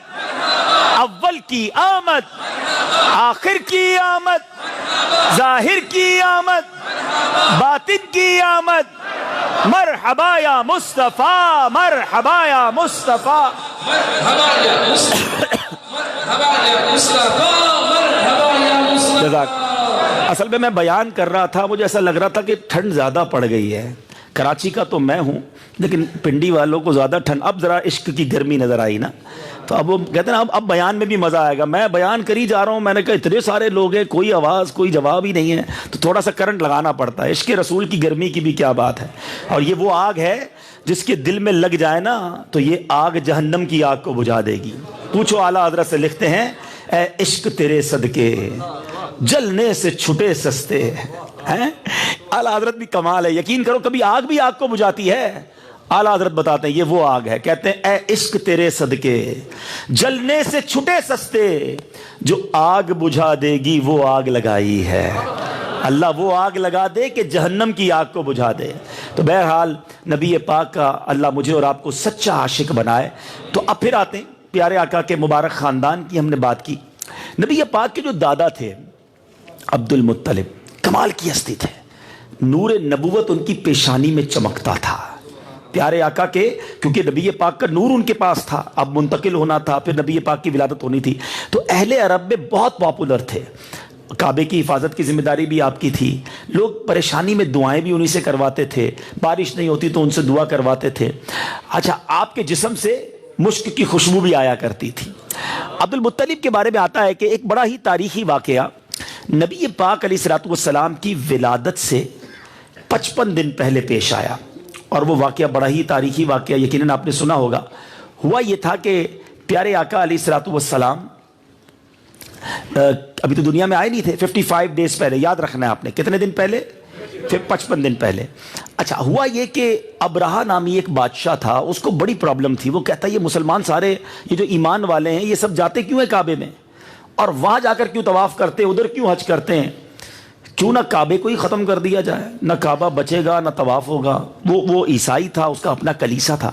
اول کی آمد، آخر کی آمد، ظاہر کی آمد، باطن کی آمد. مرحبا یا مصطفیٰ، مرحبا یا مصطفیٰ، مرحبا یا مصطفیٰ. اصل میں بیان کر رہا تھا، مجھے ایسا لگ رہا تھا کہ ٹھنڈ زیادہ پڑ گئی ہے. کراچی کا تو میں ہوں لیکن پنڈی والوں کو زیادہ ٹھنڈ. اب ذرا عشق کی گرمی نظر آئی نا، تو اب وہ کہتے ہیں نا اب بیان میں بھی مزہ آئے گا. میں بیان کری جا رہا ہوں، میں نے کہا اتنے سارے لوگ ہیں، کوئی آواز کوئی جواب ہی نہیں ہے، تو تھوڑا سا کرنٹ لگانا پڑتا ہے. عشق رسول کی گرمی کی بھی کیا بات ہے. اور یہ وہ آگ ہے جس کے دل میں لگ جائے نا تو یہ آگ جہنم کی آگ کو بجھا دے گی. پوچھو اعلیٰ حضرت سے، لکھتے ہیں اے عشق تیرے صدقے جلنے سے چھٹے سستے ہیں. اعلیٰ حضرت بھی کمال ہے. یقین کرو کبھی آگ بھی آگ کو بجھاتی ہے. اعلیٰ حضرت بتاتے ہیں یہ وہ آگ ہے. کہتے ہیں اے عشق تیرے صدقے جلنے سے چھٹے سستے، جو آگ بجھا دے گی وہ آگ لگائی ہے. اللہ وہ آگ لگا دے کہ جہنم کی آگ کو بجھا دے. تو بہرحال نبی پاک کا اللہ مجھے اور آپ کو سچا عاشق بنائے. تو اب پھر آتے ہیں پیارے آقا کے مبارک خاندان کی. ہم نے بات کی نبی پاک کے جو دادا تھے عبد المطلب، کمال کی ہستی تھے. نور نبوت ان کی پیشانی میں چمکتا تھا. پیارے آقا کے کیونکہ نبی پاک کا نور ان کے پاس تھا، اب منتقل ہونا تھا، پھر نبی پاک کی ولادت ہونی تھی، تو اہل عرب میں بہت پاپولر تھے. کعبے کی حفاظت کی ذمہ داری بھی آپ کی تھی. لوگ پریشانی میں دعائیں بھی انہی سے کرواتے تھے. بارش نہیں ہوتی تو ان سے دعا کرواتے تھے. اچھا، آپ کے جسم سے مشک کی خوشبو بھی آیا کرتی تھی. عبد المطلب کے بارے میں آتا ہے کہ ایک بڑا ہی تاریخی واقعہ نبی پاک علیہ الصلوۃ والسلام کی ولادت سے 55 دن پہلے پیش آیا. اور وہ واقعہ بڑا ہی تاریخی واقعہ یقیناً آپ نے سنا ہوگا. ہوا یہ تھا کہ پیارے آقا علیہ الصلوۃ والسلام ابھی تو دنیا میں آئے نہیں تھے. 55 ڈیز پہلے، یاد رکھنا ہے آپ نے، کتنے دن پہلے؟ 55 دن پہلے. اچھا، ہوا یہ کہ ابرہہ نامی ایک بادشاہ تھا، اس کو بڑی پرابلم تھی. وہ کہتا یہ مسلمان سارے یہ جو ایمان والے ہیں یہ سب جاتے کیوں ہیں کعبے میں، اور وہاں جا کر کیوں طواف کرتے، ادھر کیوں حج کرتے ہیں؟ کیوں نہ کعبے کو ہی ختم کر دیا جائے، نہ کعبہ بچے گا نہ طواف ہوگا. وہ عیسائی تھا، اس کا اپنا کلیسا تھا،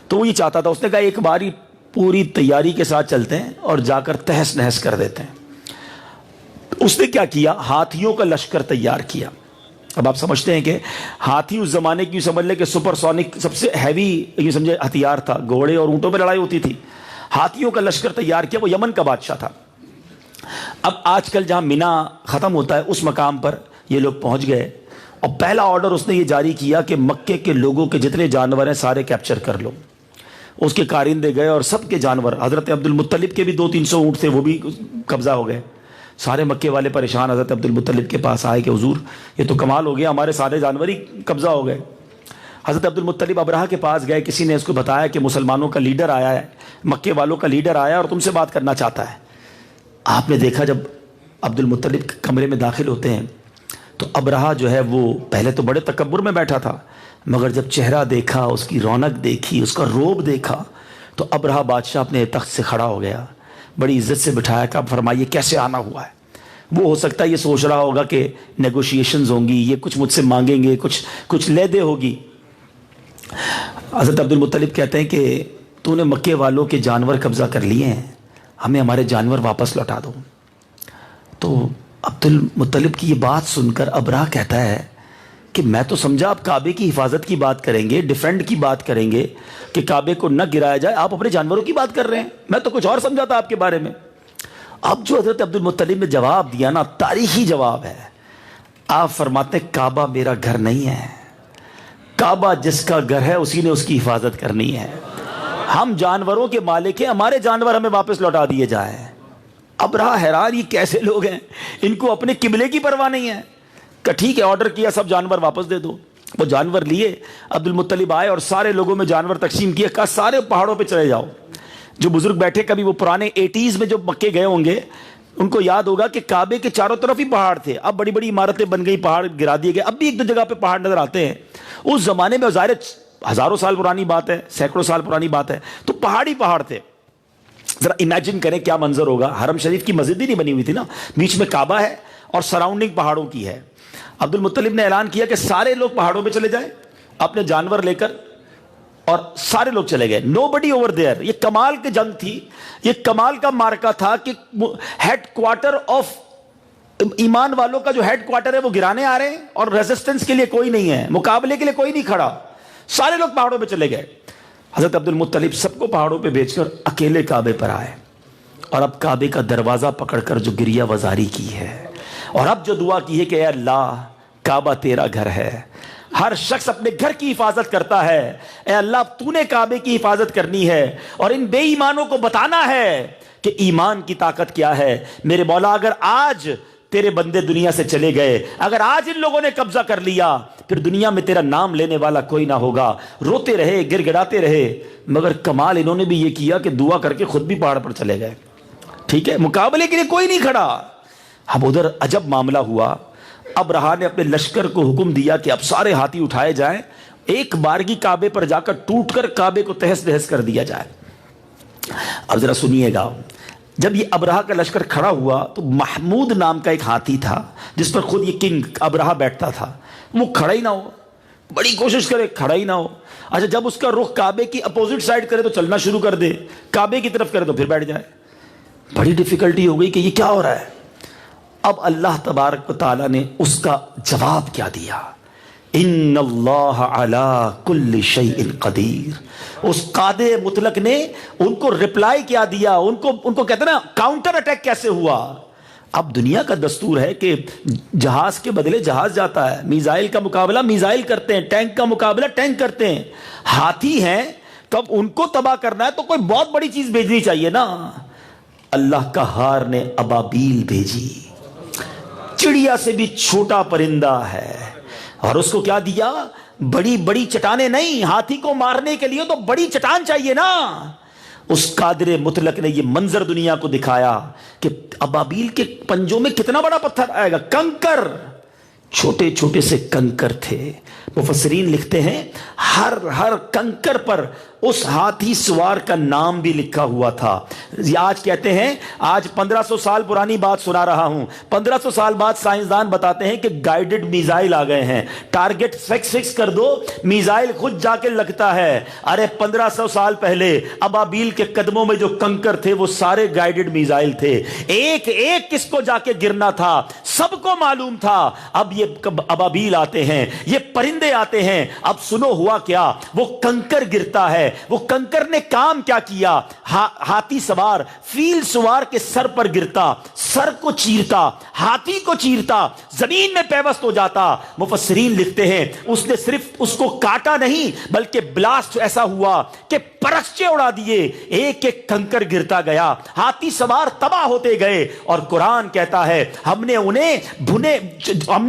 تو وہ یہ چاہتا تھا. اس نے کہا ایک باری پوری تیاری کے ساتھ چلتے ہیں اور جا کر تہس نہس کر دیتے ہیں. اس نے کیا کیا، ہاتھیوں کا لشکر تیار کیا. اب آپ سمجھتے ہیں کہ ہاتھی اس زمانے کی سمجھ لے کہ سپر سونک سب سے ہیوی یہ سمجھے ہتھیار تھا. گھوڑے اور اونٹوں پہ لڑائی ہوتی تھی. ہاتھیوں کا لشکر تیار کیا. وہ یمن کا بادشاہ تھا. اب آج کل جہاں مینا ختم ہوتا ہے اس مقام پر یہ لوگ پہنچ گئے اور پہلا آرڈر اس نے یہ جاری کیا کہ مکے کے لوگوں کے جتنے جانور ہیں سارے کیپچر کر لو. اس کے کارندے گئے اور سب کے جانور، حضرت عبد المطلب کے بھی 200-300 اونٹ تھے، وہ بھی قبضہ ہو گئے. سارے مکے والے پریشان حضرت عبد المطلب کے پاس آئے کہ حضور یہ تو کمال ہو گیا، ہمارے سارے جانور ہی قبضہ ہو گئے. حضرت عبد المطلب ابرہہ کے پاس گئے. کسی نے اس کو بتایا کہ مسلمانوں کا لیڈر آیا ہے، مکے والوں کا لیڈر آیا اور تم سے بات کرنا چاہتا ہے. آپ نے دیکھا جب عبد المطلب کمرے میں داخل ہوتے ہیں تو ابرہہ جو ہے وہ پہلے تو بڑے تکبر میں بیٹھا تھا، مگر جب چہرہ دیکھا، اس کی رونق دیکھی، اس کا روب دیکھا تو ابرہہ بادشاہ اپنے تخت سے کھڑا ہو گیا. بڑی عزت سے بٹھایا کہ اب فرمائیے کیسے آنا ہوا ہے. وہ ہو سکتا ہے یہ سوچ رہا ہوگا کہ نیگوشیشنز ہوں گی، یہ کچھ مجھ سے مانگیں گے، کچھ لے دے ہوگی. حضرت عبد المطلب کہتے ہیں کہ تو نے مکے والوں کے جانور قبضہ کر لیے ہیں، ہمیں ہمارے جانور واپس لوٹا دو. تو عبد المطلب کی یہ بات سن کر ابرہہ کہتا ہے کہ میں تو سمجھا آپ کعبے کی حفاظت کی بات کریں گے، ڈیفینڈ کی بات کریں گے کہ کعبے کو نہ گرایا جائے، آپ اپنے جانوروں کی بات کر رہے ہیں. میں تو کچھ اور سمجھا تھا آپ کے بارے میں. اب جو حضرت عبد المطلب نے جواب دیا نا، تاریخی جواب ہے. آپ فرماتے کعبہ میرا گھر نہیں ہے، کعبہ جس کا گھر ہے اسی نے اس کی حفاظت کرنی ہے. ہم جانوروں کے مالک ہیں، ہمارے جانور ہمیں واپس لوٹا دیے جائیں. ابرہہ حیران، یہ کیسے لوگ ہیں، ان کو اپنے قبلے کی پرواہ نہیں ہے. کہ ٹھیک ہے، آرڈر کیا سب جانور واپس دے دو. وہ جانور لیے، عبد المطلب آئے اور سارے لوگوں میں جانور تقسیم کیے. کہا سارے پہاڑوں پہ چلے جاؤ، جو بزرگ بیٹھے کبھی وہ پرانے 80s میں جو مکے گئے ہوں گے ان کو یاد ہوگا کہ کعبے کے چاروں طرف ہی پہاڑ تھے. اب بڑی بڑی عمارتیں بن گئی, پہاڑ گرا دیے گئے, اب بھی ایک دو جگہ پہ پہاڑ نظر آتے ہیں. اس زمانے میں ظاہر ہزاروں سال پرانی بات ہے, سینکڑوں سال پرانی بات ہے, تو پہاڑ ہی پہاڑ تھے. ذرا امیجن کریں کیا منظر ہوگا. حرم شریف کی مسجد ہی نہیں بنی ہوئی تھی نا, بیچ میں کعبہ ہے اور سراؤنڈنگ پہاڑوں کی ہے. عبد المطلب نے اعلان کیا کہ سارے لوگ پہاڑوں پہ چلے جائیں اپنے جانور لے کر, اور سارے لوگ چلے گئے. نو بڈی اوور دیئر. یہ کمال کی جنگ تھی, یہ کمال کا مارکا تھا کہ ہیڈ کوارٹر آف ایمان والوں کا جو ہیڈ کوارٹر ہے وہ گرانے آ رہے ہیں, اور ریزسٹنس کے لیے کوئی نہیں ہے, مقابلے کے لیے کوئی نہیں کھڑا. سارے لوگ پہاڑوں پہ چلے گئے. حضرت عبد المطلب سب کو پہاڑوں پہ بھیج کر اکیلے کعبے پر آئے, اور اب کعبے کا دروازہ پکڑ کر جو گریہ وزاری کی ہے, اور اب جو دعا کی ہے کہ اے اللہ کعبہ تیرا گھر ہے, ہر شخص اپنے گھر کی حفاظت کرتا ہے, اے اللہ تو نے کعبے کی حفاظت کرنی ہے, اور ان بے ایمانوں کو بتانا ہے کہ ایمان کی طاقت کیا ہے. میرے مولا اگر آج تیرے بندے دنیا سے چلے گئے, اگر آج ان لوگوں نے قبضہ کر لیا, پھر دنیا میں تیرا نام لینے والا کوئی نہ ہوگا. روتے رہے, گر گڑاتے رہے, مگر کمال انہوں نے بھی یہ کیا کہ دعا کر کے خود بھی پہاڑ پر چلے گئے. ٹھیک ہے, مقابلے کے لیے کوئی نہیں کھڑا. اب ادھر عجب معاملہ ہوا. ابرہا نے اپنے لشکر کو حکم دیا کہ اب سارے ہاتھی اٹھائے جائیں, ایک بارگی کعبے پر جا کر ٹوٹ کر کعبے کو تہس نہس کر دیا جائے. اب ذرا سنیے گا, جب یہ ابرہا کا لشکر کھڑا ہوا تو محمود نام کا ایک ہاتھی تھا جس پر خود یہ کنگ ابرہا بیٹھتا تھا, وہ کھڑا ہی نہ ہو, بڑی کوشش کرے کھڑا ہی نہ ہو. اچھا جب اس کا رخ کعبے کی اپوزٹ سائڈ کرے تو چلنا شروع کر دے, کعبے کی طرف کرے تو پھر بیٹھ جائے. بڑی ڈیفیکلٹی ہو گئی کہ یہ کیا ہو رہا ہے. اب اللہ تبارک و تعالیٰ نے اس کا جواب کیا دیا, ان اللہ علی کل شیء قدیر. اس قادر مطلق نے ان کو ریپلائی کیا دیا, ان کو کہتے ہیں نا کاؤنٹر اٹیک کیسے ہوا. اب دنیا کا دستور ہے کہ جہاز کے بدلے جہاز جاتا ہے, میزائل کا مقابلہ میزائل کرتے ہیں, ٹینک کا مقابلہ ٹینک کرتے ہیں. ہاتھی ہیں تو اب ان کو تباہ کرنا ہے تو کوئی بہت بڑی چیز بھیجنی چاہیے نا. اللہ کا ہار نے ابابیل بھیجی, چڑیا سے بھی چھوٹا پرندہ ہے, اور اس کو کیا دیا, بڑی بڑی چٹانیں نہیں, ہاتھی کو مارنے کے لیے تو بڑی چٹان چاہیے نا. اس قادر مطلق نے یہ منظر دنیا کو دکھایا کہ ابابیل کے پنجوں میں کتنا بڑا پتھر آئے گا, کنکر, چھوٹے چھوٹے سے کنکر تھے. مفسرین لکھتے ہیں ہر کنکر پر اس ہاتھی سوار کا نام بھی لکھا ہوا تھا. آج کہتے ہیں, آج 1500 سال پرانی بات سنا رہا ہوں, 1500 سال بعد سائنسدان بتاتے ہیں کہ گائیڈڈ میزائل آ گئے ہیں, ٹارگٹ فکس کر دو, میزائل خود جا کے لگتا ہے. ارے 1500 سال پہلے ابابیل کے قدموں میں جو کنکر تھے وہ سارے گائیڈڈ میزائل تھے, ایک ایک کس کو جا کے گرنا تھا سب کو معلوم تھا. اب یہ ابابیل آتے ہیں, یہ پرندے آتے ہیں, اب سنو ہوا کیا, وہ کنکر گرتا ہے. وہ کنکر نے کام کیا کیا, ہاتھی سوار فیل سوار کے سر پر گرتا, سر کو چیرتا, ہاتھی کو چیرتا, زمین میں پیوست ہو جاتا. مفسرین لکھتے ہیں اس نے صرف اس کو کاٹا نہیں بلکہ بلاسٹ ایسا ہوا کہ پرچے اڑا دیے, ایک ایک کنکر گرتا گیا, ہاتھی سوار تباہ ہوتے گئے. اور قرآن کہتا ہے ہم نے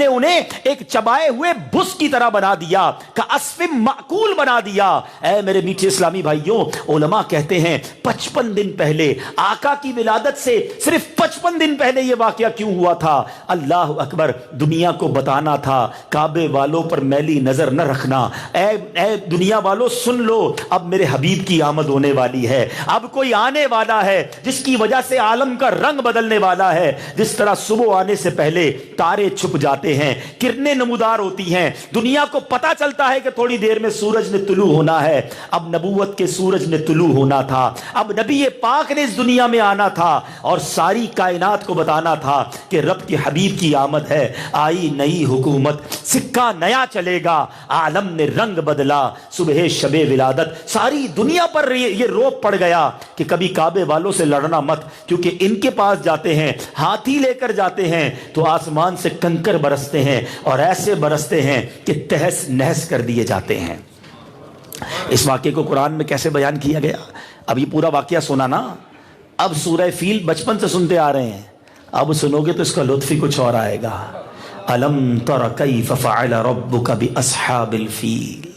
انہیں ایک چبائے ہوئے بس کی طرح بنا دیا, کعصف مأکول بنا دیا. اے میرے میٹھے اسلامی بھائیوں, علماء کہتے ہیں 55 دن پہلے, آقا کی ولادت سے صرف 55 دن پہلے یہ واقعہ کیوں ہوا تھا؟ اللہ اکبر, دنیا کو بتانا تھا کعبے والوں پر میلی نظر نہ رکھنا. اے دنیا والوں سن لو, اب میرے حبیب کی آمد ہونے والی ہے, اب کوئی آنے والا ہے جس کی وجہ سے عالم کا رنگ بدلنے والا ہے. جس طرح صبح آنے سے پہلے تارے چھپ جاتے ہیں, کرنیں نمودار ہوتی ہیں, دنیا کو پتا چلتا ہے کہ تھوڑی دیر میں سورج نے طلوع ہونا ہے. اب نبوت کے سورج نے طلوع ہونا تھا, اب نبی پاک نے اس دنیا میں آنا تھا اور ساری کائنات کو بتانا تھا کہ رب کے حبیب کی آمد ہے, آئی نئی حکومت, سکہ نیا چلے گا, عالم نے رنگ بدلا. صبح شب ولادت ساری دنیا پر یہ روپ پڑ گیا کہ کبھی کعبے والوں سے لڑنا مت, کیونکہ ان کے پاس جاتے ہیں, ہاتھی لے کر جاتے ہیں تو آسمان سے کنکر برستے ہیں, اور ایسے برستے ہیں کہ تہس نہس کر دیے جاتے ہیں. اس واقعے کو قرآن میں کیسے بیان کیا گیا؟ اب یہ پورا واقعہ سنا نا, اب سورہ فیل بچپن سے سنتے آ رہے ہیں, اب سنو گے تو اس کا لطف ہی کچھ اور آئے گا. الم تر کیف فعل ربک باصحاب الفیل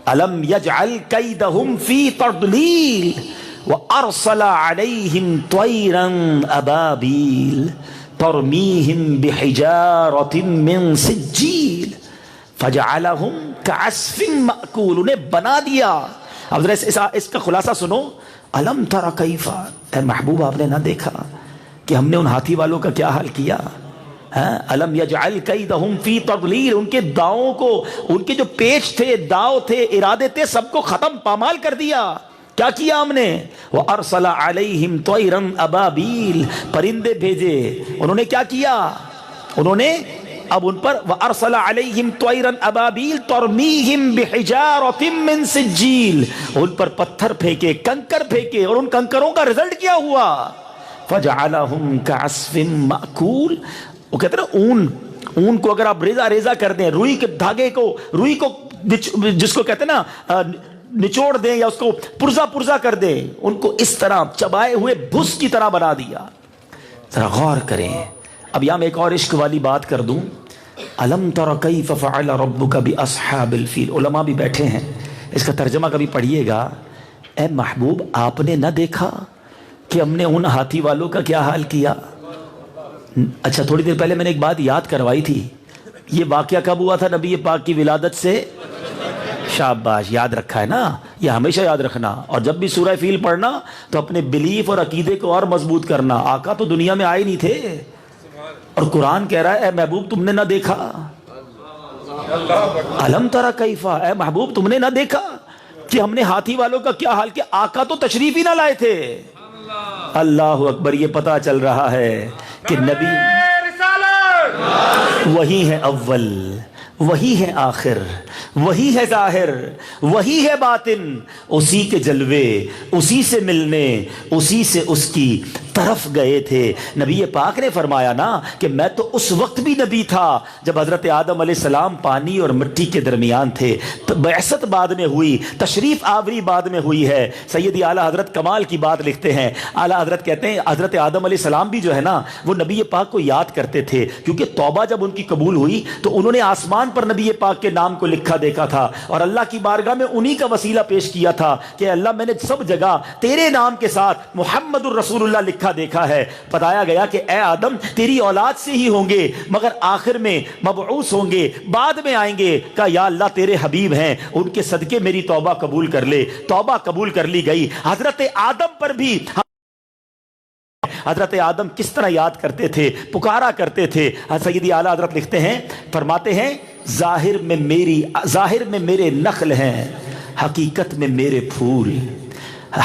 الم یجعل کیدہم فی تضلیل وَأَرْسَلَ عَلَيْهِمْ طَيْرًا أَبَابِيلَ تَرْمِيهِمْ بِحِجَارَةٍ مِّن سِجِّيلٍ فَجَعَلَهُمْ كَعَصْفٍ مَأْكُولٍ، انہیں بنا دیا۔ اب ذرا اس کا خلاصہ سنو۔ الم تر کیف، اے محبوب آپ نے نہ دیکھا کہ ہم نے ان ہاتھی والوں کا کیا حال کیا؟ الم یجعل کیدہم فی تضلیل، ان کے داؤں کو، ان کے جو پیچ تھے، داؤ تھے، ارادے تھے، سب کو ختم پامال کر دیا۔ کیا کیا ہم نے؟ وَأَرْسَلَ عَلَيْهِمْ طَيْرًا أَبَابِيلَ، پرندے بھیجے۔ انہوں نے کیا کیا؟ انہوں نے اب ان پر وَأَرْسَلَ عَلَيْهِمْ طَيْرًا أَبَابِيلَ تَرْمِيهِمْ بِحِجَارَةٍ مِّن سِجِّيلٍ، ان پر پتھر پھینکے، کنکر پھینکے، اور ان کنکروں کا رزلٹ کیا ہوا؟ فَجَعَلَهُمْ كَعَصْفٍ مَأْكُولٍ۔ وہ کہتے ہیں نا، اون کو اگر آپ ریزہ ریزہ کر دیں، روئی کے دھاگے کو، روئی کو جس کو کہتے ہیں نا نچوڑ دیں یا اس کو پرزا پرزا کر دیں، ان کو اس طرح چبائے ہوئے بھس کی طرح بنا دیا۔ ذرا غور کریں۔ اب یہاں میں ایک اور عشق والی بات کر دوں۔ الم تر کیف فعل ربک باصحاب الفیل، علماء بھی بیٹھے ہیں، اس کا ترجمہ کبھی پڑھیے گا۔ اے محبوب آپ نے نہ دیکھا کہ ہم نے ان ہاتھی والوں کا کیا حال کیا؟ اچھا تھوڑی دیر پہلے میں نے ایک بات یاد کروائی تھی، یہ واقعہ کب ہوا تھا نبی پاک کی ولادت سے؟ شاباش، یاد رکھا ہے نا، یہ ہمیشہ یاد رکھنا، اور جب بھی سورہ فیل پڑھنا تو اپنے بلیف اور عقیدے کو اور مضبوط کرنا۔ آقا تو دنیا میں آئے نہیں تھے، اور قرآن کہہ رہا ہے اے محبوب تم نے نہ دیکھا؟ الم ترى کیف، اے محبوب تم نے نہ دیکھا کہ ہم نے ہاتھی والوں کا کیا حال کیا؟ آقا تو تشریف ہی نہ لائے تھے۔ اللہ اکبر، یہ پتا چل رہا ہے کہ نبی وہی ہے اول، وہی ہے آخر، وہی ہے ظاہر، وہی ہے باطن، اسی کے جلوے، اسی سے ملنے، اسی سے اس کی طرف گئے تھے۔ نبی پاک نے فرمایا نا کہ میں تو اس وقت بھی نبی تھا جب حضرت آدم علیہ السلام پانی اور مٹی کے درمیان تھے، بعثت بعد میں ہوئی، تشریف آوری بعد میں ہوئی ہے۔ سیدی اعلیٰ حضرت کمال کی بات لکھتے ہیں، اعلیٰ حضرت کہتے ہیں حضرت آدم علیہ السلام بھی جو ہے نا وہ نبی پاک کو یاد کرتے تھے، کیونکہ توبہ جب ان کی قبول ہوئی تو انہوں نے آسمان پر نبی پاک کے نام کو لکھا دیکھا تھا، اور اللہ کی بارگاہ میں انہی کا وسیلہ پیش کیا تھا کہ اللہ میں نے سب جگہ تیرے نام کے ساتھ محمد الرسول اللہ لکھا دیکھا ہے۔ بتایا گیا کہ اے آدم تیری اولاد سے ہی ہوں گے، مگر آخر میں مبعوث ہوں گے، بعد میں آئیں گے، کہا یا اللہ تیرے حبیب ہیں، ان کے صدقے میری توبہ قبول کر لے۔ توبہ قبول کر لی گئی۔ حضرت آدم پر بھی حضرت آدم کس طرح یاد کرتے تھے، پکارا کرتے تھے۔ سیدی اعلیٰ حضرت لکھتے ہیں، فرماتے ہیں ظاہر میں میرے نخل ہیں، حقیقت میں میرے پھول،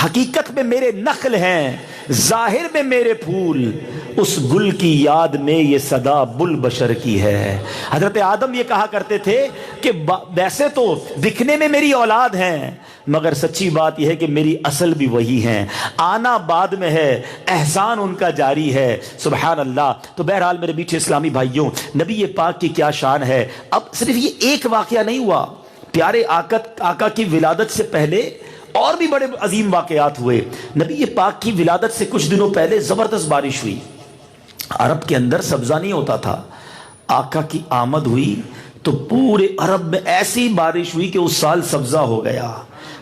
حقیقت میں میرے نخل ہیں، ظاہر میں میرے پھول، اس گل کی یاد میں یہ صدا بل بشر کی ہے۔ حضرت آدم یہ کہا کرتے تھے کہ ویسے تو دکھنے میں میری اولاد ہیں، مگر سچی بات یہ ہے کہ میری اصل بھی وہی ہیں، آنا بعد میں ہے، احسان ان کا جاری ہے۔ سبحان اللہ۔ تو بہرحال میرے میٹھے اسلامی بھائیوں، نبی پاک کی کیا شان ہے۔ اب صرف یہ ایک واقعہ نہیں ہوا، پیارے آقا کی ولادت سے پہلے اور بھی بڑے عظیم واقعات ہوئے۔ نبی پاک کی ولادت سے کچھ دنوں پہلے زبردست بارش ہوئی، عرب کے اندر سبزہ نہیں ہوتا تھا، آقا کی آمد ہوئی تو پورے عرب میں ایسی بارش ہوئی کہ اس سال سبزہ ہو گیا،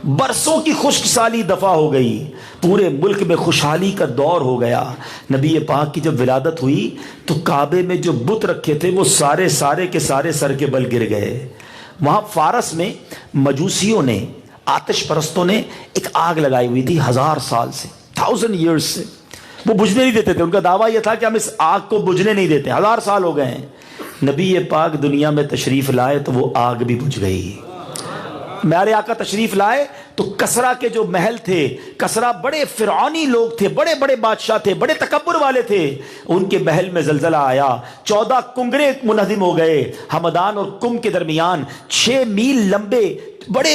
برسوں کی خشک سالی دفع ہو گئی، پورے ملک میں خوشحالی کا دور ہو گیا۔ نبی پاک کی جب ولادت ہوئی تو کعبے میں جو بت رکھے تھے وہ سارے کے سارے سر کے بل گر گئے۔ وہاں فارس میں مجوسیوں نے، آتش پرستوں نے ایک آگ لگائی ہوئی تھی 1000 سال سے، 1000 ایئرز سے، وہ بجھنے نہیں دیتے تھے۔ ان کا دعویٰ یہ تھا کہ ہم اس آگ کو بجھنے نہیں دیتے، 1000 سال ہو گئے ہیں۔ نبی پاک دنیا میں تشریف لائے تو وہ آگ بھی بجھ گئی۔ میرے آقا تشریف لائے تو کسرا کے جو محل تھے، کسرا بڑے فرعونی لوگ تھے، بڑے بڑے بادشاہ تھے، بڑے تکبر والے تھے، ان کے محل میں زلزلہ آیا، 14 کنگرے منہدم ہو گئے۔ ہمدان اور کم کے درمیان 6 میل لمبے، بڑے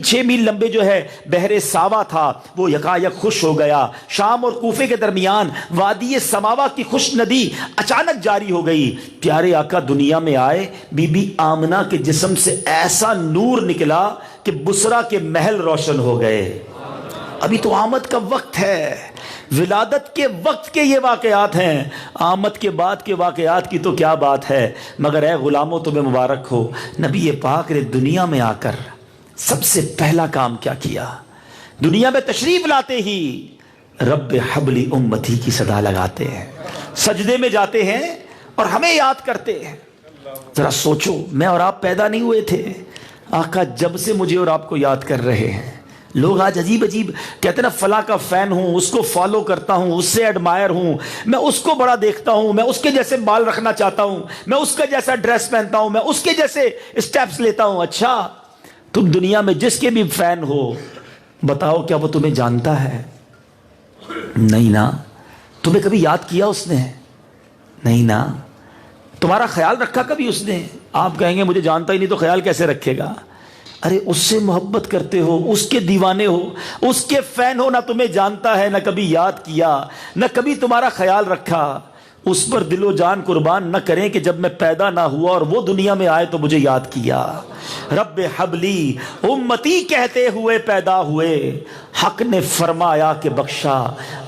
6 میل لمبے جو ہے بحر ساوا تھا، وہ یکایک خشک ہو گیا۔ شام اور کوفے کے درمیان وادی سماوا کی خشک ندی اچانک جاری ہو گئی۔ پیارے آقا دنیا میں آئے، بی بی آمنہ کے جسم سے ایسا نور نکلا کہ بسرا کے محل روشن ہو گئے۔ ابھی تو آمد کا وقت ہے، ولادت کے وقت کے یہ واقعات ہیں، آمد کے بعد کے واقعات کی تو کیا بات ہے۔ مگر اے غلاموں تمہیں مبارک ہو، نبی پاک نے دنیا میں آ کر سب سے پہلا کام کیا کیا؟ دنیا میں تشریف لاتے ہی رب حبلی امتی کی صدا لگاتے ہیں، سجدے میں جاتے ہیں اور ہمیں یاد کرتے ہیں۔ ذرا سوچو، میں اور آپ پیدا نہیں ہوئے تھے، آقا جب سے مجھے اور آپ کو یاد کر رہے ہیں۔ لوگ آج عجیب عجیب کہتے ہیں نا، فلاں کا فین ہوں، اس کو فالو کرتا ہوں، اس سے ایڈمائر ہوں، میں اس کو بڑا دیکھتا ہوں، میں اس کے جیسے بال رکھنا چاہتا ہوں، میں اس کا جیسا ڈریس پہنتا ہوں، میں اس کے جیسے اسٹیپس لیتا ہوں۔ اچھا، تم دنیا میں جس کے بھی فین ہو، بتاؤ کیا وہ تمہیں جانتا ہے؟ نہیں نا۔ تمہیں کبھی یاد کیا اس نے؟ نہیں نا۔ تمہارا خیال رکھا کبھی اس نے؟ آپ کہیں گے مجھے جانتا ہی نہیں تو خیال کیسے رکھے گا؟ ارے اس سے محبت کرتے ہو، اس کے دیوانے ہو، اس کے فین ہو، نہ تمہیں جانتا ہے، نہ کبھی یاد کیا، نہ کبھی تمہارا خیال رکھا۔ اس پر دل و جان قربان نہ کریں کہ جب میں پیدا نہ ہوا اور وہ دنیا میں آئے تو مجھے یاد کیا۔ رب حبلی امتی کہتے ہوئے پیدا ہوئے، حق نے فرمایا کہ بخشا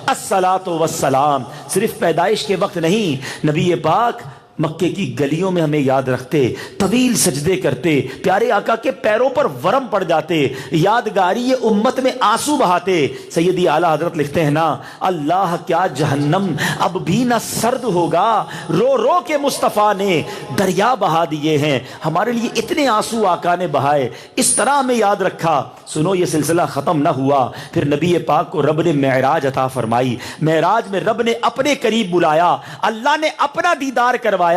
الصلاۃ والسلام۔ صرف پیدائش کے وقت نہیں، نبی پاک مکے کی گلیوں میں ہمیں یاد رکھتے، طویل سجدے کرتے، پیارے آقا کے پیروں پر ورم پڑ جاتے، یادگاری امت میں آنسو بہاتے۔ سیدی اعلیٰ حضرت لکھتے ہیں نا، اللہ کیا جہنم اب بھی نہ سرد ہوگا، رو رو کے مصطفیٰ نے دریا بہا دیے ہیں۔ ہمارے لیے اتنے آنسو آقا نے بہائے، اس طرح ہمیں یاد رکھا۔ سنو، یہ سلسلہ ختم نہ ہوا، پھر نبی پاک کو رب نے معراج عطا فرمائی۔ معراج میں رب نے اپنے قریب بلایا، اللہ نے اپنا دیدار کروایا۔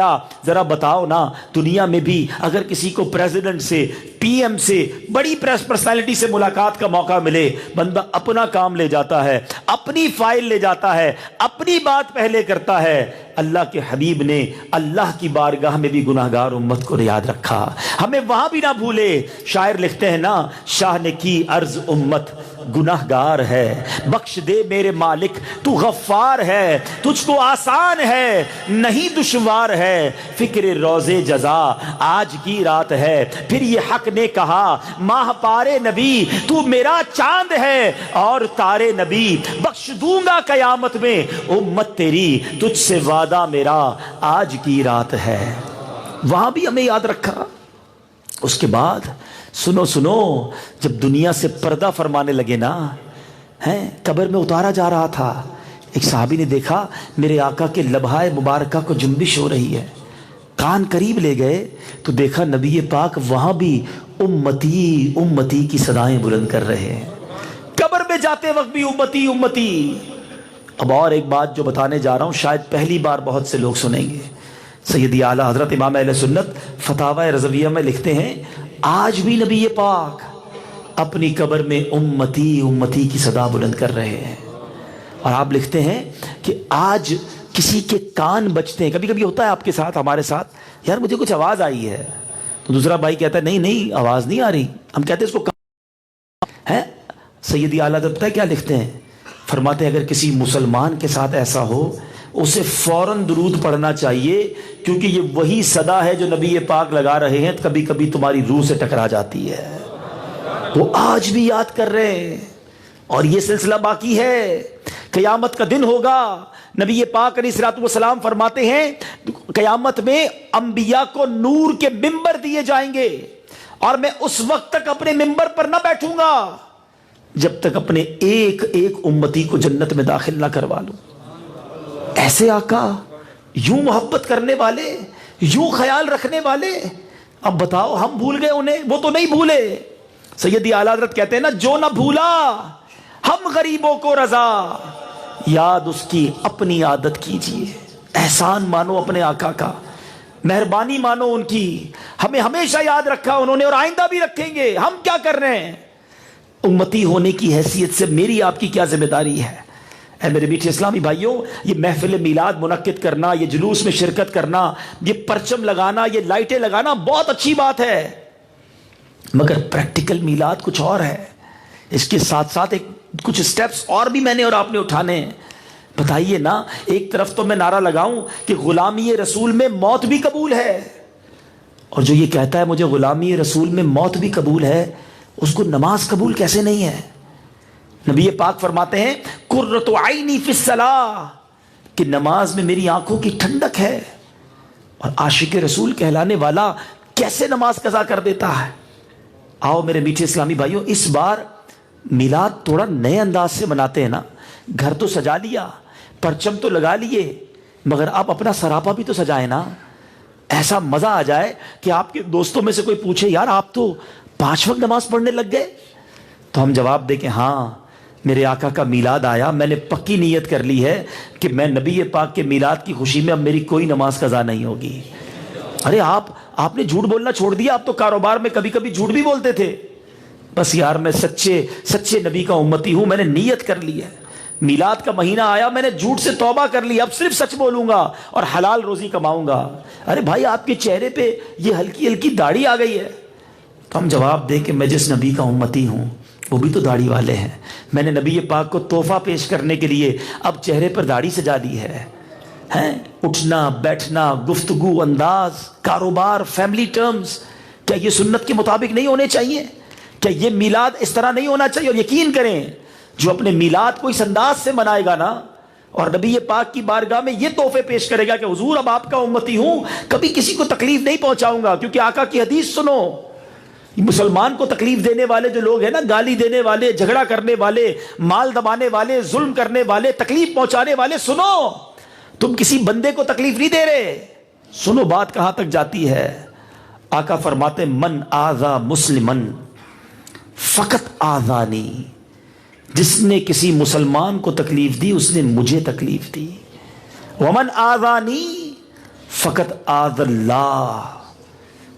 ذرا بتاؤ نا، دنیا میں بھی اگر کسی کو پریزیڈنٹ سے، پی ایم سے، بڑی پرسنالٹی سے ملاقات کا موقع ملے، بندہ اپنا کام لے جاتا ہے، اپنی فائل لے جاتا ہے، اپنی بات پہلے کرتا ہے۔ اللہ کے حبیب نے اللہ کی بارگاہ میں بھی گناہگار امت کو یاد رکھا، ہمیں وہاں بھی نہ بھولے۔ شاعر لکھتے ہیں نا، شاہ نے کی عرض امت گناہگار ہے، بخش دے میرے مالک تو غفار ہے، تجھ کو آسان ہے نہیں دشوار ہے، فکر روزے جزا آج کی رات ہے۔ پھر یہ حق نے کہا ماہ پارے نبی تو میرا چاند ہے اور تارے نبی، بخش دوں گا قیامت میں امت تیری، تجھ سے وعدہ میرا آج کی رات ہے۔ وہاں بھی ہمیں یاد رکھا۔ اس کے بعد سنو، جب دنیا سے پردہ فرمانے لگے نا، قبر میں اتارا جا رہا تھا، ایک صحابی نے دیکھا میرے آقا کے لبہائے مبارکہ کو جنبش ہو رہی ہے، کان قریب لے گئے تو دیکھا نبی پاک وہاں بھی امتی امتی کی صدائیں بلند کر رہے ہیں، قبر میں جاتے وقت بھی امتی امتی۔ اب اور ایک بات جو بتانے جا رہا ہوں، شاید پہلی بار بہت سے لوگ سنیں گے۔ سیدی اعلیٰ حضرت امام اہل سنت فتاوی رضویہ میں لکھتے ہیں، آج بھی نبی پاک اپنی قبر میں امتی امتی کی صدا بلند کر رہے ہیں۔ اور آپ لکھتے ہیں کہ آج کسی کے کان بجتے ہیں، کبھی کبھی ہوتا ہے آپ کے ساتھ، ہمارے ساتھ، یار مجھے کچھ آواز آئی ہے، تو دوسرا بھائی کہتا ہے نہیں آواز نہیں آ رہی، ہم کہتے ہیں اس کو ہے۔ سیدی اعلیٰ حضرت پتہ ہے کیا لکھتے ہیں؟ فرماتے ہیں اگر کسی مسلمان کے ساتھ ایسا ہو، اسے فوراً درود پڑھنا چاہیے، کیونکہ یہ وہی صدا ہے جو نبی پاک لگا رہے ہیں، کبھی کبھی تمہاری روح سے ٹکرا جاتی ہے۔ وہ آج بھی یاد کر رہے ہیں اور یہ سلسلہ باقی ہے۔ قیامت کا دن ہوگا، نبی پاک علیہ الصلوۃ والسلام فرماتے ہیں قیامت میں انبیاء کو نور کے ممبر دیے جائیں گے، اور میں اس وقت تک اپنے ممبر پر نہ بیٹھوں گا جب تک اپنے ایک ایک امتی کو جنت میں داخل نہ کروا لوں۔ ایسے آقا، یوں محبت کرنے والے، یوں خیال رکھنے والے، اب بتاؤ ہم بھول گئے انہیں؟ وہ تو نہیں بھولے۔ سیدی اعلیٰ حضرت کہتے ہیں نا، جو نہ بھولا ہم غریبوں کو رضا، یاد اس کی اپنی عادت کیجیے۔ احسان مانو اپنے آقا کا، مہربانی مانو ان کی، ہمیں ہمیشہ یاد رکھا انہوں نے اور آئندہ بھی رکھیں گے۔ ہم کیا کر رہے ہیں؟ امتی ہونے کی حیثیت سے میری آپ کی کیا ذمہ داری ہے؟ اے میرے میٹھے اسلامی بھائیوں، یہ محفل میلاد منعقد کرنا، یہ جلوس میں شرکت کرنا، یہ پرچم لگانا، یہ لائٹیں لگانا بہت اچھی بات ہے، مگر پریکٹیکل میلاد کچھ اور ہے۔ اس کے ساتھ ساتھ کچھ سٹیپس اور بھی میں نے اور آپ نے اٹھانے ہیں۔ بتائیے نا، ایک طرف تو میں نعرہ لگاؤں کہ غلامی رسول میں موت بھی قبول ہے، اور جو یہ کہتا ہے مجھے غلامی رسول میں موت بھی قبول ہے، اس کو نماز قبول کیسے نہیں ہے؟ نبی پاک فرماتے ہیں قرۃ عینی فی الصلاۃ، کہ نماز میں میری آنکھوں کی ٹھنڈک ہے، اور عاشق رسول کہلانے والا کیسے نماز قضا کر دیتا ہے؟ آؤ میرے میٹھے اسلامی بھائیوں، اس بار میلاد تھوڑا نئے انداز سے مناتے ہیں نا. گھر تو سجا لیا, پرچم تو لگا لیے, مگر آپ اپنا سراپا بھی تو سجائیں نا. ایسا مزہ آ جائے کہ آپ کے دوستوں میں سے کوئی پوچھے یار آپ تو 5 وقت نماز پڑھنے لگ گئے, تو ہم جواب دیں کہ ہاں میرے آقا کا میلاد آیا, میں نے پکی نیت کر لی ہے کہ میں نبی پاک کے میلاد کی خوشی میں اب میری کوئی نماز قضا نہیں ہوگی. ارے آپ نے جھوٹ بولنا چھوڑ دیا, آپ تو کاروبار میں کبھی کبھی جھوٹ بھی بولتے تھے. بس یار میں سچے نبی کا امتی ہوں, میں نے نیت کر لی ہے, میلاد کا مہینہ آیا, میں نے جھوٹ سے توبہ کر لی, اب صرف سچ بولوں گا اور حلال روزی کماؤں گا. ارے بھائی آپ کے چہرے پہ یہ ہلکی ہلکی داڑھی آ گئی ہے. تو ہم جواب دیں کہ میں جس نبی کا امتی ہوں وہ بھی تو داڑھی والے ہیں. میں نے نبی پاک کو تحفہ پیش کرنے کے لیے اب چہرے پر داڑھی سجا دی ہے. اٹھنا بیٹھنا, گفتگو انداز, کاروبار, فیملی ٹرمز, کیا یہ سنت کے مطابق نہیں ہونے چاہیے؟ کیا یہ میلاد اس طرح نہیں ہونا چاہیے؟ اور یقین کریں جو اپنے میلاد کو اس انداز سے منائے گا نا, اور نبی پاک کی بارگاہ میں یہ تحفے پیش کرے گا کہ حضور اب آپ کا امتی ہوں, کبھی کسی کو تکلیف نہیں پہنچاؤں گا, کیونکہ آقا کی حدیث سنو. مسلمان کو تکلیف دینے والے جو لوگ ہیں نا, گالی دینے والے, جھگڑا کرنے والے, مال دبانے والے, ظلم کرنے والے, تکلیف پہنچانے والے, سنو تم کسی بندے کو تکلیف نہیں دے رہے. سنو بات کہاں تک جاتی ہے. آقا فرماتے من آذا مسلمن فقط آذانی, جس نے کسی مسلمان کو تکلیف دی اس نے مجھے تکلیف دی. ومن آذانی فقط آذ اللہ,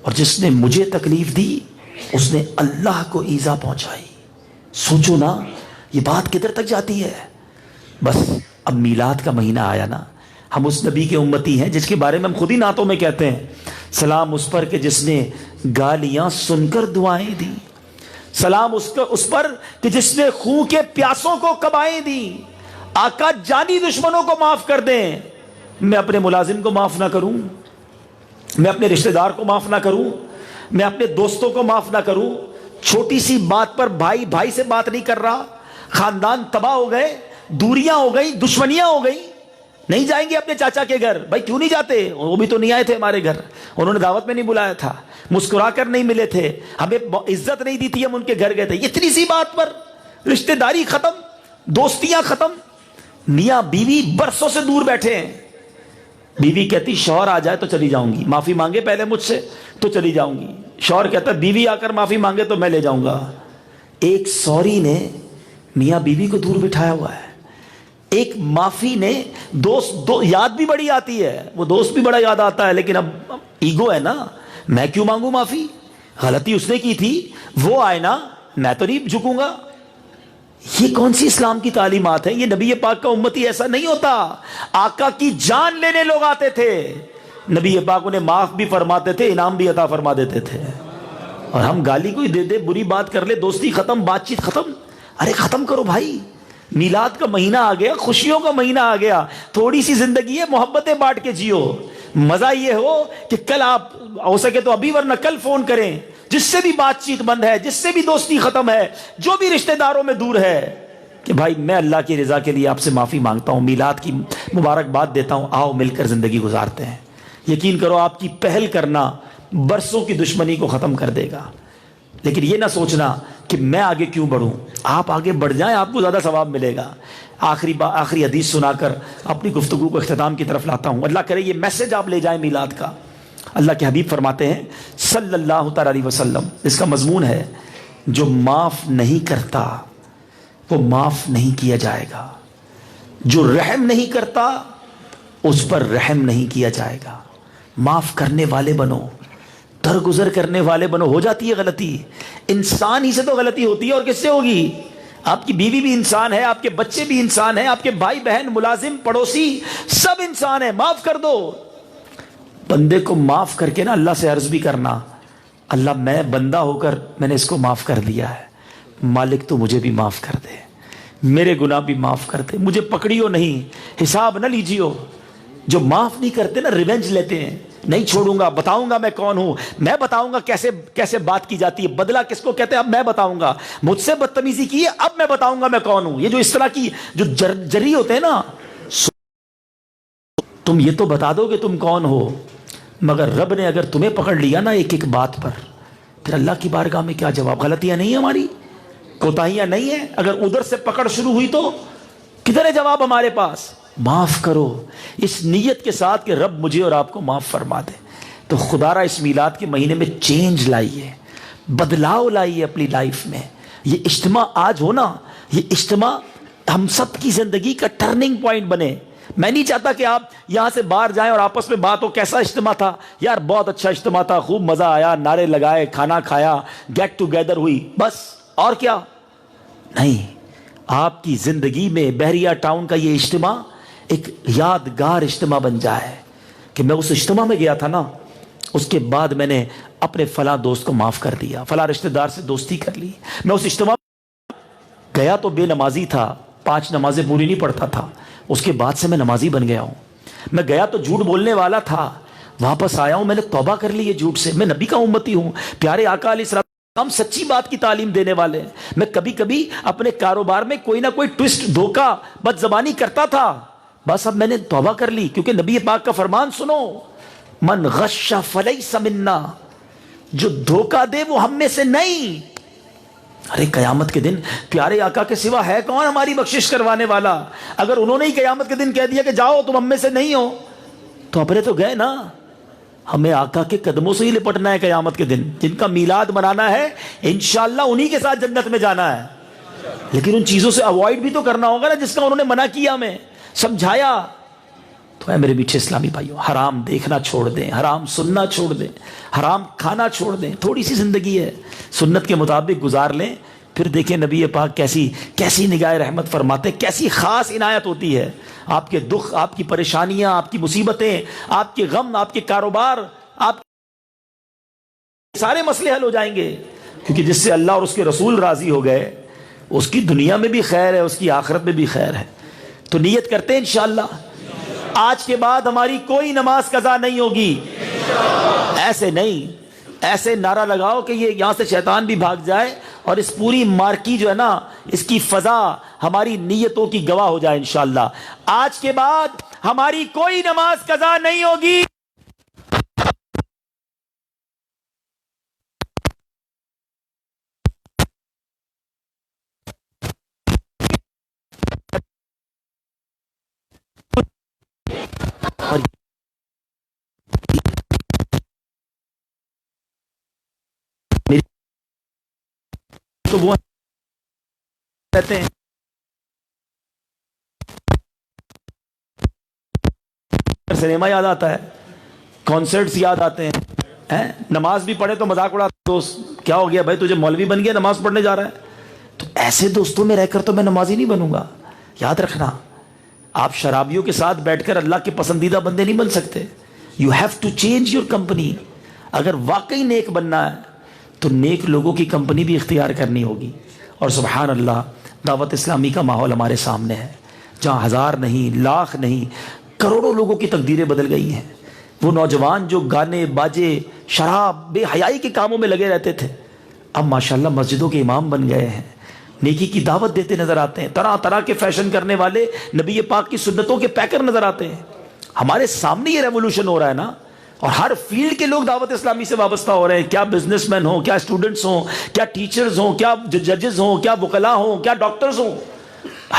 اور جس نے مجھے تکلیف دی اس نے اللہ کو ایذا پہنچائی. سوچو نا یہ بات کدھر تک جاتی ہے. بس اب میلاد کا مہینہ آیا نا, ہم اس نبی کے امتی ہیں جس کے بارے میں ہم خود ہی نعتوں میں کہتے ہیں سلام اس پر کہ جس نے گالیاں سن کر دعائیں دی, سلام اس پر کہ جس نے خون کے پیاسوں کو کبائیں دی. آقا جانی دشمنوں کو معاف کر دیں, میں اپنے ملازم کو معاف نہ کروں, میں اپنے رشتہ دار کو معاف نہ کروں, میں اپنے دوستوں کو معاف نہ کروں. چھوٹی سی بات پر بھائی سے بات نہیں کر رہا, خاندان تباہ ہو گئے, دوریاں ہو گئی, دشمنیاں ہو گئی. نہیں جائیں گے اپنے چاچا کے گھر, بھائی کیوں نہیں جاتے, وہ بھی تو نہیں آئے تھے ہمارے گھر, انہوں نے دعوت میں نہیں بلایا تھا, مسکرا کر نہیں ملے تھے, ہمیں عزت نہیں دی تھی, ہم ان کے گھر گئے تھے. اتنی سی بات پر رشتہ داری ختم, دوستیاں ختم. میاں بیوی برسوں سے دور بیٹھے ہیں, بیوی کہتی شوہر آ جائے تو چلی جاؤں گی, معافی مانگے پہلے مجھ سے تو چلی جاؤں گی. شوہر کہتا بیوی آ کر معافی مانگے تو میں لے جاؤں گا. ایک سوری نے میاں بیوی کو دور بٹھایا ہوا ہے, ایک معافی نے دوست یاد بھی بڑی آتی ہے, وہ دوست بھی بڑا یاد آتا ہے, لیکن اب ایگو ہے نا, میں کیوں مانگوں معافی, غلطی اس نے کی تھی, وہ آئے نا, میں تو نہیں جھکوں گا. یہ کون سی اسلام کی تعلیمات ہے؟ یہ نبی پاک کا امتی ایسا نہیں ہوتا. آقا کی جان لینے لوگ آتے تھے, نبی پاک انہیں معاف بھی فرماتے تھے, انعام بھی عطا فرما دیتے تھے. اور ہم گالی کوئی دے دے, بری بات کر لے, دوستی ختم, بات چیت ختم. ارے ختم کرو بھائی, میلاد کا مہینہ آ گیا, خوشیوں کا مہینہ آ گیا, تھوڑی سی زندگی ہے, محبتیں بانٹ کے جیو. مزہ یہ ہو کہ کل آپ ہو سکے تو ابھی ورنہ کل فون کریں, جس سے بھی بات چیت بند ہے, جس سے بھی دوستی ختم ہے, جو بھی رشتہ داروں میں دور ہے, کہ بھائی میں اللہ کی رضا کے لیے آپ سے معافی مانگتا ہوں, میلاد کی مبارکباد دیتا ہوں, آؤ مل کر زندگی گزارتے ہیں. یقین کرو آپ کی پہل کرنا برسوں کی دشمنی کو ختم کر دے گا. لیکن یہ نہ سوچنا کہ میں آگے کیوں بڑھوں, آپ آگے بڑھ جائیں, آپ کو زیادہ ثواب ملے گا. آخری حدیث سنا کر اپنی گفتگو کو اختتام کی طرف لاتا ہوں. اللہ کرے یہ میسج آپ لے جائیں میلاد کا. اللہ کے حبیب فرماتے ہیں صلی اللہ تعالی علیہ وسلم, اس کا مضمون ہے جو معاف نہیں کرتا وہ معاف نہیں کیا جائے گا, جو رحم نہیں کرتا اس پر رحم نہیں کیا جائے گا. معاف کرنے والے بنو, درگزر کرنے والے بنو. ہو جاتی ہے غلطی, انسان ہی سے تو غلطی ہوتی ہے, اور کس سے ہوگی؟ آپ کی بیوی بھی انسان ہے, آپ کے بچے بھی انسان ہیں, آپ کے بھائی بہن, ملازم, پڑوسی, سب انسان ہیں. معاف کر دو. بندے کو معاف کر کے نا اللہ سے عرض بھی کرنا, اللہ میں بندہ ہو کر میں نے اس کو معاف کر دیا ہے, مالک تو مجھے بھی معاف کر دے, میرے گناہ بھی معاف کر دے, مجھے پکڑیو نہیں, حساب نہ لیجیو. جو معاف نہیں کرتے نا ریونج لیتے ہیں, نہیں چھوڑوں گا, بتاؤں گا میں کون ہوں, میں بتاؤں گا کیسے کیسے بات کی جاتی ہے, بدلہ کس کو کہتے ہیں اب میں بتاؤں گا, مجھ سے بدتمیزی کی ہے اب میں بتاؤں گا میں کون ہوں. یہ جو اس طرح کی جو جری ہوتے ہیں نا, تم یہ تو بتا دو کہ تم کون ہو, مگر رب نے اگر تمہیں پکڑ لیا نا ایک ایک بات پر, پھر اللہ کی بارگاہ میں کیا جواب؟ غلطیاں نہیں ہماری, کوتاہیاں نہیں ہیں؟ اگر ادھر سے پکڑ شروع ہوئی تو کدھر ہے جواب ہمارے پاس؟ معاف کرو اس نیت کے ساتھ کہ رب مجھے اور آپ کو معاف فرما دے. تو خدا را اس میلاد کے مہینے میں چینج لائیے، بدلاؤ لائیے اپنی لائف میں. یہ اجتماع آج ہونا، یہ اجتماع ہم سب کی زندگی کا ٹرننگ پوائنٹ بنے. میں نہیں چاہتا کہ آپ یہاں سے باہر جائیں اور آپس میں بات ہو کیسا اجتماع تھا، یار بہت اچھا اجتماع تھا، خوب مزہ آیا، نعرے لگائے، کھانا کھایا، گیٹ ٹوگیدر ہوئی، بس اور کیا نہیں. آپ کی زندگی میں بحریہ ٹاؤن کا یہ اجتماع ایک یادگار اجتماع بن جائے کہ میں اس اجتماع میں گیا تھا نا، اس کے بعد میں نے اپنے فلاں دوست کو معاف کر دیا، فلاں رشتہ دار سے دوستی کر لی. میں اس اجتماع گیا تو بے نمازی تھا، 5 نمازیں پوری نہیں پڑھتا تھا، اس کے بعد سے میں نمازی بن گیا ہوں. میں گیا تو جھوٹ بولنے والا تھا، واپس آیا ہوں، میں نے توبہ کر لی ہے جھوٹ سے. میں نبی کا امتی ہوں، پیارے آقا علیہ السلام ہم سچی بات کی تعلیم دینے والے ہیں. میں کبھی کبھی اپنے کاروبار میں کوئی نہ کوئی ٹوسٹ، دھوکہ، بد زبانی کرتا تھا، بس اب میں نے توبہ کر لی، کیونکہ نبی پاک کا فرمان سنو، من غش فلیس منا، جو دھوکہ دے وہ ہم میں سے نہیں. ارے قیامت کے دن پیارے آقا کے سوا ہے کون ہماری بخشش کروانے والا؟ اگر انہوں نے ہی قیامت کے دن کہہ دیا کہ جاؤ تم ہم میں سے نہیں ہو، تو اپنے تو گئے نا. ہمیں آقا کے قدموں سے ہی لپٹنا ہے قیامت کے دن. جن کا میلاد منانا ہے انشاءاللہ انہی کے ساتھ جنت میں جانا ہے. لیکن ان چیزوں سے اوائڈ بھی تو کرنا ہوگا نا جس کا انہوں نے منع کیا، ہمیں سمجھایا. تو اے میرے میٹھے اسلامی بھائیوں، حرام دیکھنا چھوڑ دیں، حرام سننا چھوڑ دیں، حرام کھانا چھوڑ دیں. تھوڑی سی زندگی ہے، سنت کے مطابق گزار لیں. پھر دیکھیں نبی پاک کیسی نگاہ رحمت فرماتے، کیسی خاص عنایت ہوتی ہے. آپ کے دکھ، آپ کی پریشانیاں، آپ کی مصیبتیں، آپ کے غم، آپ کے کاروبار، آپ سارے مسئلے حل ہو جائیں گے. کیونکہ جس سے اللہ اور اس کے رسول راضی ہو گئے اس کی دنیا میں بھی خیر ہے، اس کی آخرت میں بھی خیر ہے. تو نیت کرتے ہیں انشاءاللہ آج کے بعد ہماری کوئی نماز قضا نہیں ہوگی. ایسے نہیں، ایسے نعرہ لگاؤ کہ یہ یہاں سے شیطان بھی بھاگ جائے اور اس پوری مارکی جو ہے نا، اس کی فضا ہماری نیتوں کی گواہ ہو جائے انشاءاللہ. آج کے بعد ہماری کوئی نماز قضا نہیں ہوگی. تو وہ کہتے ہیں سنیما یاد آتا ہے، کانسرٹس یاد آتے ہیں، نماز بھی پڑھے تو مذاق اڑاتے دوست، کیا ہو گیا بھائی تجھے مولوی بن گیا نماز پڑھنے جا رہا ہے. تو ایسے دوستوں میں رہ کر تو میں نمازی نہیں بنوں گا. یاد رکھنا، آپ شرابیوں کے ساتھ بیٹھ کر اللہ کے پسندیدہ بندے نہیں بن سکتے. You have to change your company. اگر واقعی نیک بننا ہے تو نیک لوگوں کی کمپنی بھی اختیار کرنی ہوگی. اور سبحان اللہ، دعوت اسلامی کا ماحول ہمارے سامنے ہے جہاں 1000 نہیں، لاکھ نہیں، کروڑوں لوگوں کی تقدیریں بدل گئی ہیں. وہ نوجوان جو گانے باجے، شراب، بے حیائی کے کاموں میں لگے رہتے تھے، اب ماشاءاللہ مسجدوں کے امام بن گئے ہیں، نیکی کی دعوت دیتے نظر آتے ہیں. طرح طرح کے فیشن کرنے والے نبی پاک کی سنتوں کے پیکر نظر آتے ہیں. ہمارے سامنے یہ ریولوشن ہو رہا ہے نا، اور ہر فیلڈ کے لوگ دعوت اسلامی سے وابستہ ہو رہے ہیں. کیا بزنس مین ہوں، کیا اسٹوڈنٹس ہوں، کیا ٹیچرز ہوں، کیا ججز ہوں، کیا وکلاء ہوں، کیا ڈاکٹرز ہوں،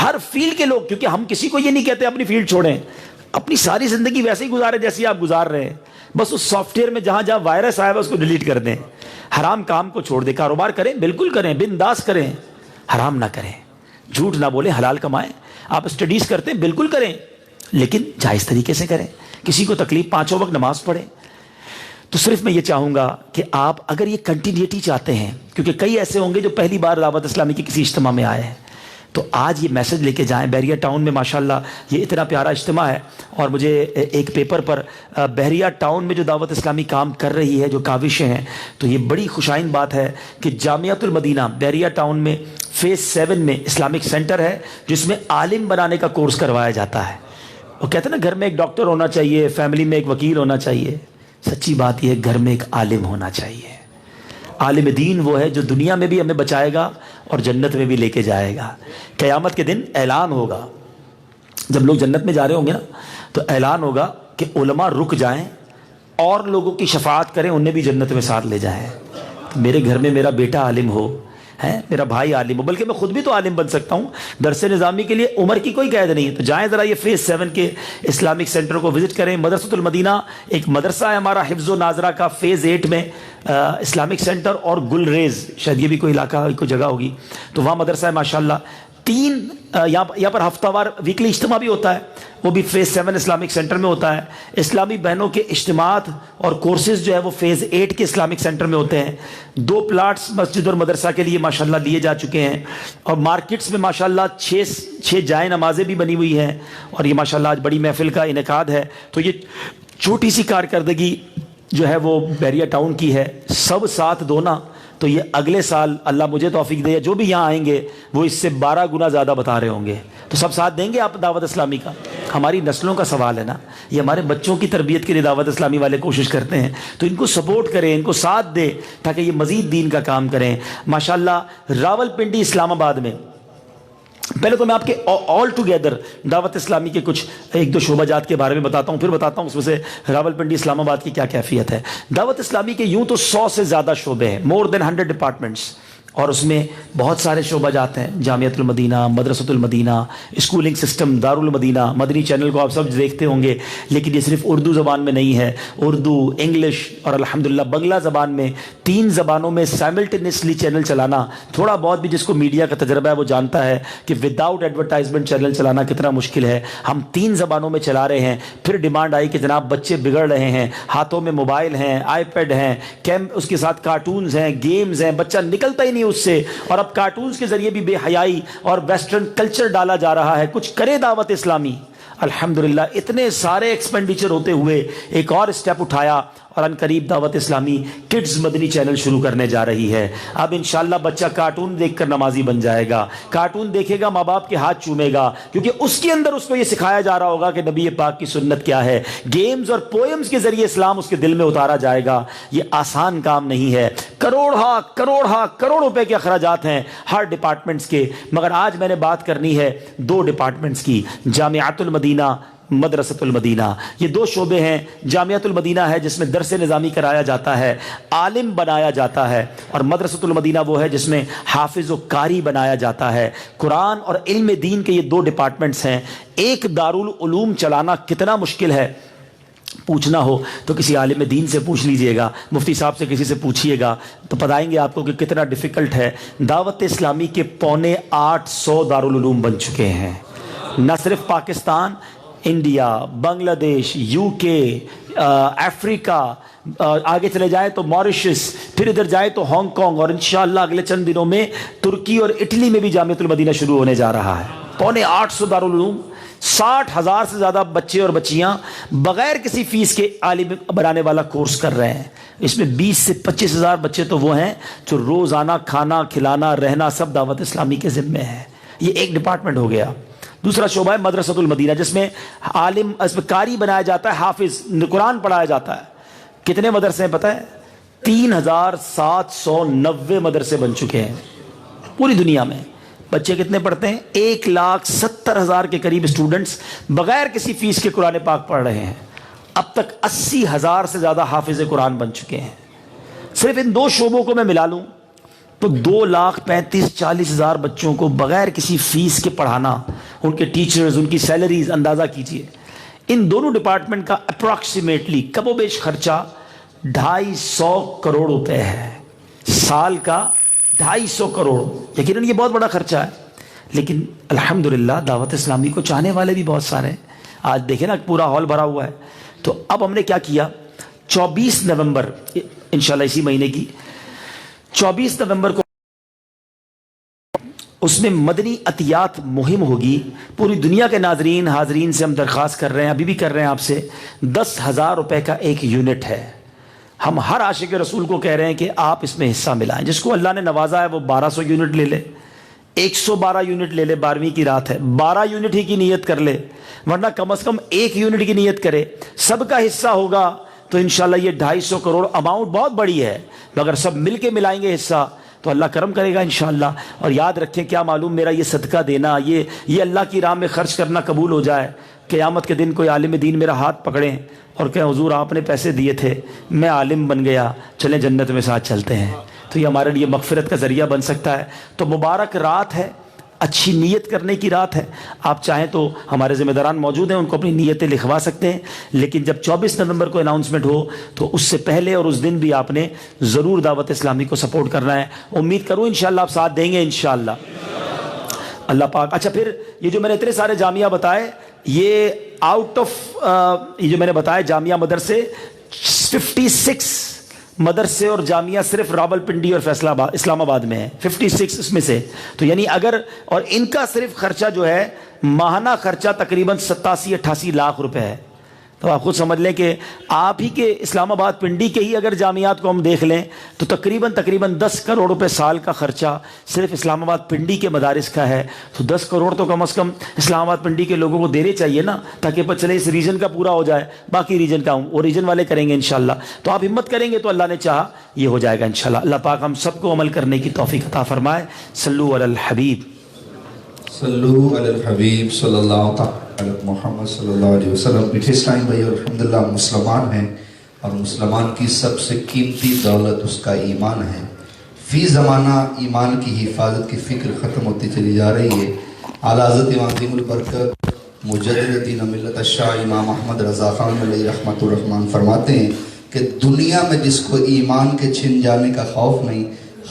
ہر فیلڈ کے لوگ. کیونکہ ہم کسی کو یہ نہیں کہتے اپنی فیلڈ چھوڑیں، اپنی ساری زندگی ویسے ہی گزارے جیسی آپ گزار رہے ہیں. بس اس سافٹ ویئر میں جہاں جہاں وائرس آیا ہے اس کو ڈیلیٹ کر دیں. حرام کام کو چھوڑ دیں. کاروبار کریں، بالکل کریں، بنداس کریں، حرام نہ کریں، جھوٹ نہ بولیں، حلال کمائیں. آپ اسٹڈیز کرتے ہیں، بالکل کریں، لیکن جائز طریقے سے کریں. کسی کو تکلیف، 5 وقت نماز پڑھیں. تو صرف میں یہ چاہوں گا کہ آپ اگر یہ کنٹینیوٹی چاہتے ہیں، کیونکہ کئی ایسے ہوں گے جو پہلی بار دعوت اسلامی کے کسی اجتماع میں آئے ہیں، تو آج یہ میسج لے کے جائیں. بحریہ ٹاؤن میں ماشاءاللہ یہ اتنا پیارا اجتماع ہے. اور مجھے ایک پیپر پر بحریہ ٹاؤن میں جو دعوت اسلامی کام کر رہی ہے، جو کاوشیں ہیں، تو یہ بڑی خوشائن بات ہے کہ جامعۃ المدینہ بحریہ ٹاؤن میں فیز 7 میں اسلامک سینٹر ہے جس میں عالم بنانے کا کورس کروایا جاتا ہے. وہ کہتے ہیں نا گھر میں ایک ڈاکٹر ہونا چاہیے، فیملی میں ایک وکیل ہونا چاہیے. سچی بات یہ ہے، گھر میں ایک عالم ہونا چاہیے. عالم دین وہ ہے جو دنیا میں بھی ہمیں بچائے گا اور جنت میں بھی لے کے جائے گا. قیامت کے دن اعلان ہوگا، جب لوگ جنت میں جا رہے ہوں گے نا، تو اعلان ہوگا کہ علماء رک جائیں اور لوگوں کی شفاعت کریں، انہیں بھی جنت میں ساتھ لے جائیں. تو میرے گھر میں میرا بیٹا عالم ہو، ہے میرا بھائی عالم ہو، بلکہ میں خود بھی تو عالم بن سکتا ہوں. درس نظامی کے لیے عمر کی کوئی قید نہیں ہے. تو جائیں ذرا یہ فیز 7 کے اسلامک سینٹر کو وزٹ کریں. مدرسۃ المدینہ ایک مدرسہ ہے ہمارا حفظ و ناظرہ کا. فیز 8 میں اسلامک سینٹر اور گلریز، شاید یہ بھی کوئی علاقہ کوئی جگہ ہوگی، تو وہاں مدرسہ ہے ماشاءاللہ. 3 یہاں پر ہفتہ وار ویکلی اجتماع بھی ہوتا ہے، وہ بھی فیز 7 اسلامک سینٹر میں ہوتا ہے. اسلامی بہنوں کے اجتماعات اور کورسز جو ہے وہ فیز 8 کے اسلامک سینٹر میں ہوتے ہیں. 2 پلاٹس مسجد اور مدرسہ کے لیے ماشاءاللہ لیے جا چکے ہیں، اور مارکیٹس میں ماشاءاللہ 6 جائے نمازیں بھی بنی ہوئی ہیں، اور یہ ماشاءاللہ آج بڑی محفل کا انعقاد ہے. تو یہ چھوٹی سی کارکردگی جو ہے وہ بحریہ ٹاؤن کی ہے. سب ساتھ دو نا، تو یہ اگلے سال اللہ مجھے توفیق دے، جو بھی یہاں آئیں گے وہ اس سے 12 گنا زیادہ بتا رہے ہوں گے. تو سب ساتھ دیں گے آپ دعوت اسلامی کا؟ ہماری نسلوں کا سوال ہے نا، یہ ہمارے بچوں کی تربیت کے لیے دعوت اسلامی والے کوشش کرتے ہیں، تو ان کو سپورٹ کریں، ان کو ساتھ دیں تاکہ یہ مزید دین کا کام کریں. ماشاءاللہ راولپنڈی اسلام آباد میں پہلے تو میں آپ کے آل ٹوگیدر دعوت اسلامی کے کچھ 1-2 شعبہ جات کے بارے میں بتاتا ہوں، پھر بتاتا ہوں اس میں سے راولپنڈی اسلام آباد کی کیا کیفیت ہے. دعوت اسلامی کے یوں تو 100 سے زیادہ شعبے ہیں، مور دین 100 ڈپارٹمنٹس، اور اس میں بہت سارے شعبہ جات ہیں. جامعۃ المدینہ، مدرسۃ المدینہ، اسکولنگ سسٹم، دارالمدینہ. مدنی چینل کو آپ سب دیکھتے ہوں گے، لیکن یہ صرف اردو زبان میں نہیں ہے، اردو، انگلش اور الحمدللہ بنگلہ زبان میں 3 زبانوں میں سائملٹینیسلی چینل چلانا. تھوڑا بہت بھی جس کو میڈیا کا تجربہ ہے وہ جانتا ہے کہ وداؤٹ ایڈورٹائزمنٹ چینل چلانا کتنا مشکل ہے. ہم 3 زبانوں میں چلا رہے ہیں. پھر ڈیمانڈ آئی کہ جناب بچے بگڑ رہے ہیں، ہاتھوں میں موبائل ہیں، آئی پیڈ ہیں، اس کے ساتھ کارٹونز ہیں، گیمز ہیں، بچہ نکلتا ہی نہیں اس سے، اور اب کارٹونز کے ذریعے بھی بے حیائی اور ویسٹرن کلچر ڈالا جا رہا ہے. کچھ کرے دعوت اسلامی. الحمدللہ اتنے سارے ایکسپینڈیچر ہوتے ہوئے ایک اور سٹیپ اٹھایا، اور ان قریب دعوت اسلامی کڈز مدنی چینل شروع کرنے جا رہی ہے. اب انشاءاللہ بچہ کارٹون دیکھ کر نمازی بن جائے گا، کارٹون دیکھے گا، ماں باپ کے ہاتھ چومے گا، کیونکہ اس کے اندر اس کو یہ سکھایا جا رہا ہوگا کہ نبی پاک کی سنت کیا ہے. گیمز اور پوئمز کے ذریعے اسلام اس کے دل میں اتارا جائے گا. یہ آسان کام نہیں ہے. کروڑ روپے کے اخراجات ہیں ہر ڈپارٹمنٹس کے، مگر آج میں نے بات کرنی ہے 2 ڈپارٹمنٹس کی. جامعۃ المدینہ، مدرسۃ المدینہ، یہ 2 شعبے ہیں. جامعۃ المدینہ ہے جس میں درس نظامی کرایا جاتا ہے، عالم بنایا جاتا ہے، اور مدرسۃ المدینہ وہ ہے جس میں حافظ و قاری بنایا جاتا ہے. قرآن اور علم دین کے یہ 2 ڈپارٹمنٹس ہیں. ایک دارالعلوم چلانا کتنا مشکل ہے، پوچھنا ہو تو کسی عالم دین سے پوچھ لیجئے گا، مفتی صاحب سے کسی سے پوچھئے گا تو بتائیں گے آپ کو کہ کتنا ڈیفیکلٹ ہے. دعوت اسلامی کے 850 دارالعلوم بن چکے ہیں، نہ صرف پاکستان، انڈیا، بنگلہ دیش، UK، افریقہ، آگے چلے جائیں تو موریشس، پھر ادھر جائیں تو ہانگ کانگ، اور انشاءاللہ اگلے چند دنوں میں ترکی اور اٹلی میں بھی جامعۃ المدینہ شروع ہونے جا رہا ہے. 850 دارالعلوم، 60,000 سے زیادہ بچے اور بچیاں بغیر کسی فیس کے عالم بنانے والا کورس کر رہے ہیں. اس میں 20 سے 25 ہزار بچے تو وہ ہیں جو روزانہ کھانا کھلانا رہنا سب دعوت اسلامی کے ذمے ہے. یہ ایک ڈپارٹمنٹ ہو گیا. دوسرا شعبہ ہے مدرسۃ المدینہ، جس میں عالم، اس میں قاری بنایا جاتا ہے، حافظ قرآن پڑھایا جاتا ہے. کتنے مدرسے ہیں پتہ ہے؟ 3790 مدرسے بن چکے ہیں پوری دنیا میں. بچے کتنے پڑھتے ہیں؟ 1,70,000 کے قریب اسٹوڈنٹس بغیر کسی فیس کے قرآن پاک پڑھ رہے ہیں. اب تک 80,000 سے زیادہ حافظ قرآن بن چکے ہیں. صرف ان 2 شعبوں کو میں ملا لوں تو 2,35,40,000 بچوں کو بغیر کسی فیس کے پڑھانا، ان کے ٹیچرز، ان کی سیلریز، اندازہ کیجئے. ان دونوں ڈپارٹمنٹ کا اپروکسیمیٹلی کم و بیش خرچہ 250 کروڑ روپے ہے. سال کا 250 کروڑ. یقیناً یہ بہت بڑا خرچہ ہے، لیکن الحمدللہ دعوت اسلامی کو چاہنے والے بھی بہت سارے ہیں. آج دیکھیں نا پورا ہال بھرا ہوا ہے. تو اب ہم نے کیا کیا، 24 نومبر انشاءاللہ اسی مہینے کی 24 نومبر کو اس میں مدنی عطیات مہم ہوگی. پوری دنیا کے ناظرین حاضرین سے ہم درخواست کر رہے ہیں، ابھی بھی کر رہے ہیں آپ سے، 10,000 روپے کا ایک یونٹ ہے. ہم ہر عاشق رسول کو کہہ رہے ہیں کہ آپ اس میں حصہ ملائیں. جس کو اللہ نے نوازا ہے وہ 1200 یونٹ لے لے، 112 یونٹ لے لے. 12ویں کی رات ہے، 12 یونٹ ہی کی نیت کر لے، ورنہ کم از کم 1 یونٹ کی نیت کرے. سب کا حصہ ہوگا تو انشاءاللہ یہ 250 کروڑ اماؤنٹ بہت بڑی ہے، مگر سب مل کے ملائیں گے حصہ تو اللہ کرم کرے گا انشاءاللہ. اور یاد رکھیں، کیا معلوم میرا یہ صدقہ دینا، یہ اللہ کی راہ میں خرچ کرنا قبول ہو جائے. قیامت کے دن کوئی عالم دین میرا ہاتھ پکڑیں اور کہیں حضور آپ نے پیسے دیے تھے، میں عالم بن گیا، چلیں جنت میں ساتھ چلتے ہیں. تو یہ ہمارے لیے مغفرت کا ذریعہ بن سکتا ہے. تو مبارک رات ہے, اچھی نیت کرنے کی رات ہے. آپ چاہیں تو ہمارے ذمہ داران موجود ہیں, ان کو اپنی نیتیں لکھوا سکتے ہیں. لیکن جب 24 نومبر کو اناؤنسمنٹ ہو تو اس سے پہلے اور اس دن بھی آپ نے ضرور دعوت اسلامی کو سپورٹ کرنا ہے. امید کروں انشاءاللہ آپ ساتھ دیں گے انشاءاللہ. اللہ پاک. اچھا, پھر یہ جو میں نے اتنے سارے جامعہ بتائے, یہ آؤٹ آف یہ جو میں نے بتایا جامعہ مدرسے 56 مدرسے اور جامعہ صرف راول پنڈی اور فیصلہ آباد اسلام آباد میں ہے, 56 اس میں سے. تو یعنی اگر, اور ان کا صرف خرچہ جو ہے ماہانہ خرچہ تقریباً 87-88 لاکھ روپے ہے. تو آپ خود سمجھ لیں کہ آپ ہی کے اسلام آباد پنڈی کے ہی اگر جامعات کو ہم دیکھ لیں تو تقریباً 10 کروڑ روپے سال کا خرچہ صرف اسلام آباد پنڈی کے مدارس کا ہے. تو 10 کروڑ تو کم از کم اسلام آباد پنڈی کے لوگوں کو دینے چاہیے نا, تاکہ پتہ چلے اس ریجن کا پورا ہو جائے. باقی ریجن کا وہ ریجن والے کریں گے انشاءاللہ. تو آپ ہمت کریں گے تو اللہ نے چاہا یہ ہو جائے گا انشاءاللہ. اللہ پاک ہم سب کو عمل کرنے کی توفیق عطا فرمائے. صلو علی الحبیب, صلو علی الحبیب صلی اللہ تعالی محمد صلی اللہ علیہ وسلم. میٹھے اسلام بھائی الحمدللہ مسلمان ہیں, اور مسلمان کی سب سے قیمتی دولت اس کا ایمان ہے. فی زمانہ ایمان کی حفاظت کی فکر ختم ہوتی چلی جا رہی ہے. اعلیٰ حضرت امام عظیم البرکت مجدد دین ملت الشاہ امام احمد رضا خان علیہ رحمۃ الرحمن فرماتے ہیں کہ دنیا میں جس کو ایمان کے چھن جانے کا خوف نہیں,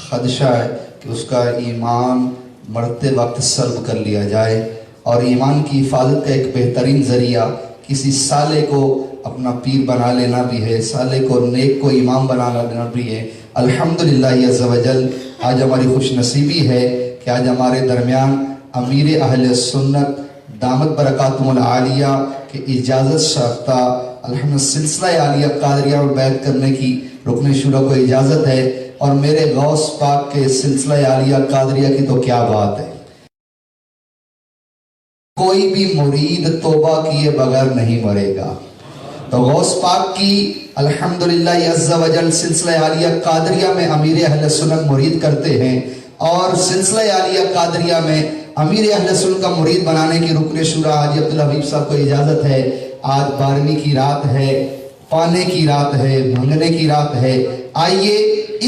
خدشہ ہے کہ اس کا ایمان مرتے وقت سلب کر لیا جائے. اور ایمان کی حفاظت کا ایک بہترین ذریعہ کسی سالے کو اپنا پیر بنا لینا بھی ہے, سالے کو نیک کو امام بنا لینا بھی ہے. الحمدللہ عز و جل آج ہماری خوش نصیبی ہے کہ آج ہمارے درمیان امیر اہل سنت دامت برکاتہم العالیہ کے اجازت شافتہ الحمد سلسلہ عالیہ قادریہ میں بیعت کرنے کی رکن شورا کو اجازت ہے. اور میرے غوث پاک کے سلسلہ عالیہ قادریہ کی تو کیا بات ہے. کوئی بھی مرید توبہ کیے بغیر نہیں مرے گا. تو غوث پاک کی الحمدللہ عز و جل سلسلہ عالیہ قادریہ میں امیر اہل سنت مرید کرتے ہیں, اور سلسلہ عالیہ قادریہ میں امیر اہل سنت کا مرید بنانے کی رکن شورا حاجی عبدالحبیب صاحب کو اجازت ہے. آج 12ویں کی رات ہے, پانے کی رات ہے, بھنگنے کی رات ہے. آئیے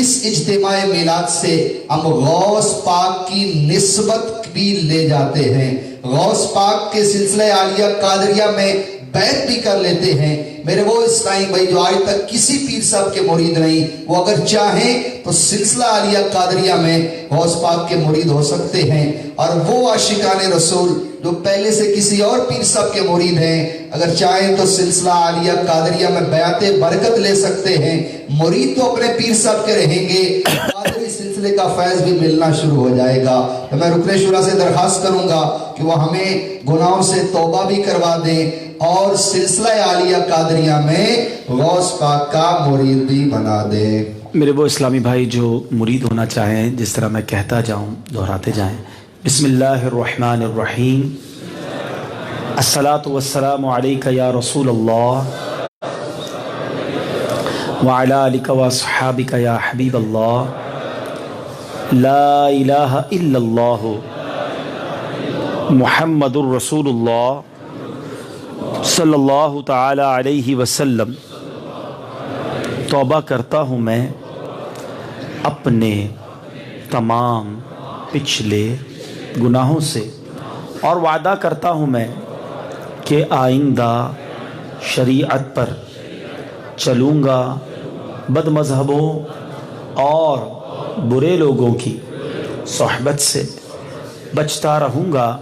اس اجتماع میلاد سے ہم غوث پاک کی نسبت بھی لے جاتے ہیں, غوث پاک کے سلسلہ عالیہ قادریہ میں بیعت بھی کر لیتے ہیں. میرے وہ اسلامی بھائی جو آج تک کسی پیر صاحب کے مرید نہیں, وہ اگر چاہیں تو سلسلہ عالیہ قادریہ میں غوث پاک کے مرید ہو سکتے ہیں. اور وہ عاشقان رسول جو پہلے سے کسی اور پیر صاحب کے مرید ہیں, اگر چاہیں تو سلسلہ عالیہ قادریہ میں بیعت برکت لے سکتے ہیں. مرید تو اپنے پیر صاحب کے رہیں گے, قادری سلسلے کا فیض بھی ملنا شروع ہو جائے گا. تو میں رکن شورا سے درخواست کروں گا کہ وہ ہمیں گناہوں سے توبہ بھی کروا دیں, اور سلسلہ عالیہ قادریہ میں غوث پاک کا مرید بھی بنا دیں. میرے وہ اسلامی بھائی جو مرید ہونا چاہیں, جس طرح میں کہتا جاؤں دہراتے جائیں. بسم اللہ الرحمن الرحیم. الصلاۃ والسلام علیک یا رسول اللہ وعلی آلک واصحابک یا حبیب اللہ. لا الہ الا اللہ محمد الرسول اللہ صلی اللہ تعالی علیہ وسلم. توبہ کرتا ہوں میں اپنے تمام پچھلے گناہوں سے, اور وعدہ کرتا ہوں میں کہ آئندہ شریعت پر چلوں گا, بد مذہبوں اور برے لوگوں کی صحبت سے بچتا رہوں گا,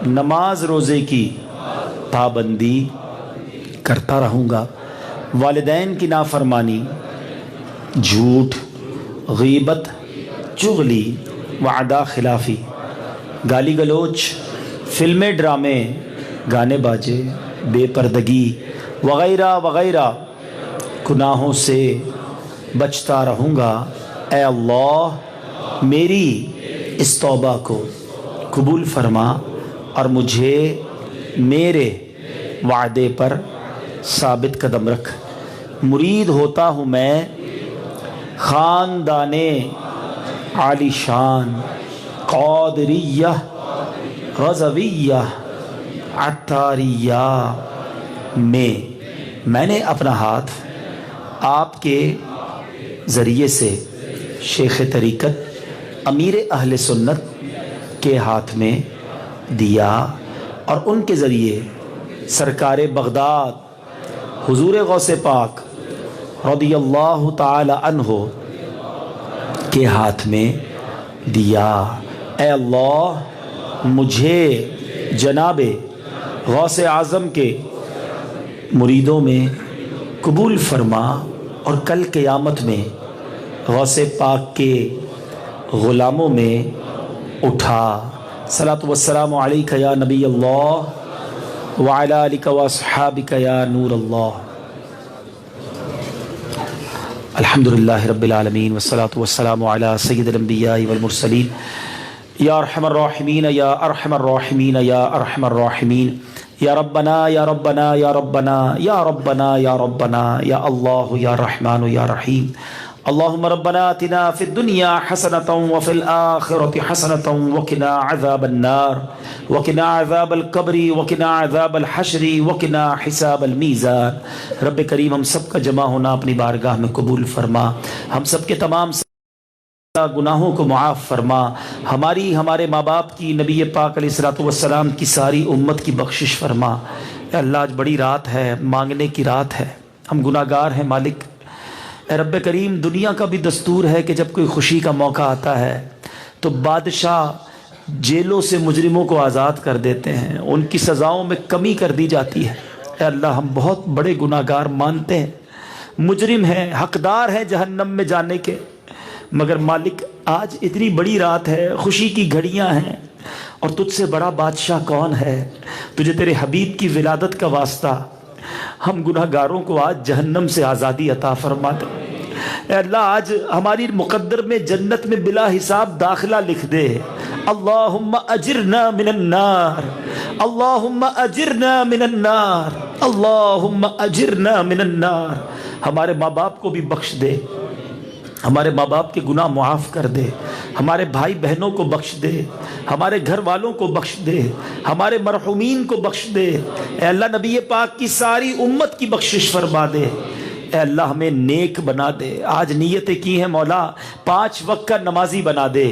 نماز روزے کی پابندی کرتا رہوں گا, والدین کی نافرمانی, جھوٹ, غیبت, چغلی, وعدہ خلافی, گالی گلوچ, فلمیں, ڈرامے, گانے باجے, بے پردگی وغیرہ وغیرہ گناہوں سے بچتا رہوں گا. اے اللہ میری اس توبہ کو قبول فرما اور مجھے میرے وعدے پر ثابت قدم رکھ. مرید ہوتا ہوں میں خاندان عالی شان قادریہ رضویہ عطاریہ میں. میں نے اپنا ہاتھ آپ کے ذریعے سے شیخ طریقت امیر اہل سنت کے ہاتھ میں دیا اور ان کے ذریعے سرکار بغداد حضور غوث پاک رضی اللہ تعالی عنہ کے ہاتھ میں دیا۔ اے اللہ مجھے جناب غوث اعظم کے مریدوں میں قبول فرما اور کل قیامت میں غوث پاک کے غلاموں میں اٹھا۔ صلاۃ والسلام علیک یا نبی اللہ وعلی آلک واصحابک یا نور اللہ۔ الحمدللہ رب العالمین والصلاۃ والسلام علی سید الانبیاء والمرسلین یا ارحم الراحمین یا ارحم الراحمین یا ارحم الراحمین یا ربنا یا ربنا یا ربنا یا ربنا یا ربنا یا اللہ یا رحمان یا رحیم۔ اللهم ربنا آتنا في الدنيا حسنة وفي الآخرة حسنة وقنا عذاب النار وقنا عذاب القبر وقنا عذاب الحشر وقنا حساب الميزان۔ رب کریم ہم سب کا جمع ہونا اپنی بارگاہ میں قبول فرما، ہم سب کے تمام گناہوں کو معاف فرما، ہمارے ماں باپ کی، نبی پاک علیہ الصلوۃ والسلام کی ساری امت کی بخشش فرما۔ اے اللہ آج بڑی رات ہے، مانگنے کی رات ہے، ہم گناہ گار ہیں مالک۔ اے رب کریم دنیا کا بھی دستور ہے کہ جب کوئی خوشی کا موقع آتا ہے تو بادشاہ جیلوں سے مجرموں کو آزاد کر دیتے ہیں، ان کی سزاؤں میں کمی کر دی جاتی ہے۔ اے اللہ ہم بہت بڑے گناہ گار مانتے ہیں، مجرم ہیں، حقدار ہیں جہنم میں جانے کے، مگر مالک آج اتنی بڑی رات ہے، خوشی کی گھڑیاں ہیں، اور تجھ سے بڑا بادشاہ کون ہے؟ تجھے تیرے حبیب کی ولادت کا واسطہ ہم گناہ گاروں کو آج جہنم سے آزادی عطا فرما دے۔ اے اللہ آج ہماری مقدر میں جنت میں بلا حساب داخلہ لکھ دے۔ اللہم اجرنا من النار، اللہم اجرنا من النار، اللہم اجرنا من النار۔ ہمارے ماں باپ کو بھی بخش دے، ہمارے ماں باپ کے گناہ معاف کر دے، ہمارے بھائی بہنوں کو بخش دے، ہمارے گھر والوں کو بخش دے، ہمارے مرحومین کو بخش دے۔ اے اللہ نبی پاک کی ساری امت کی بخشش فرما دے۔ اے اللہ ہمیں نیک بنا دے۔ آج نیتیں کی ہیں مولا 5 وقت کا نمازی بنا دے،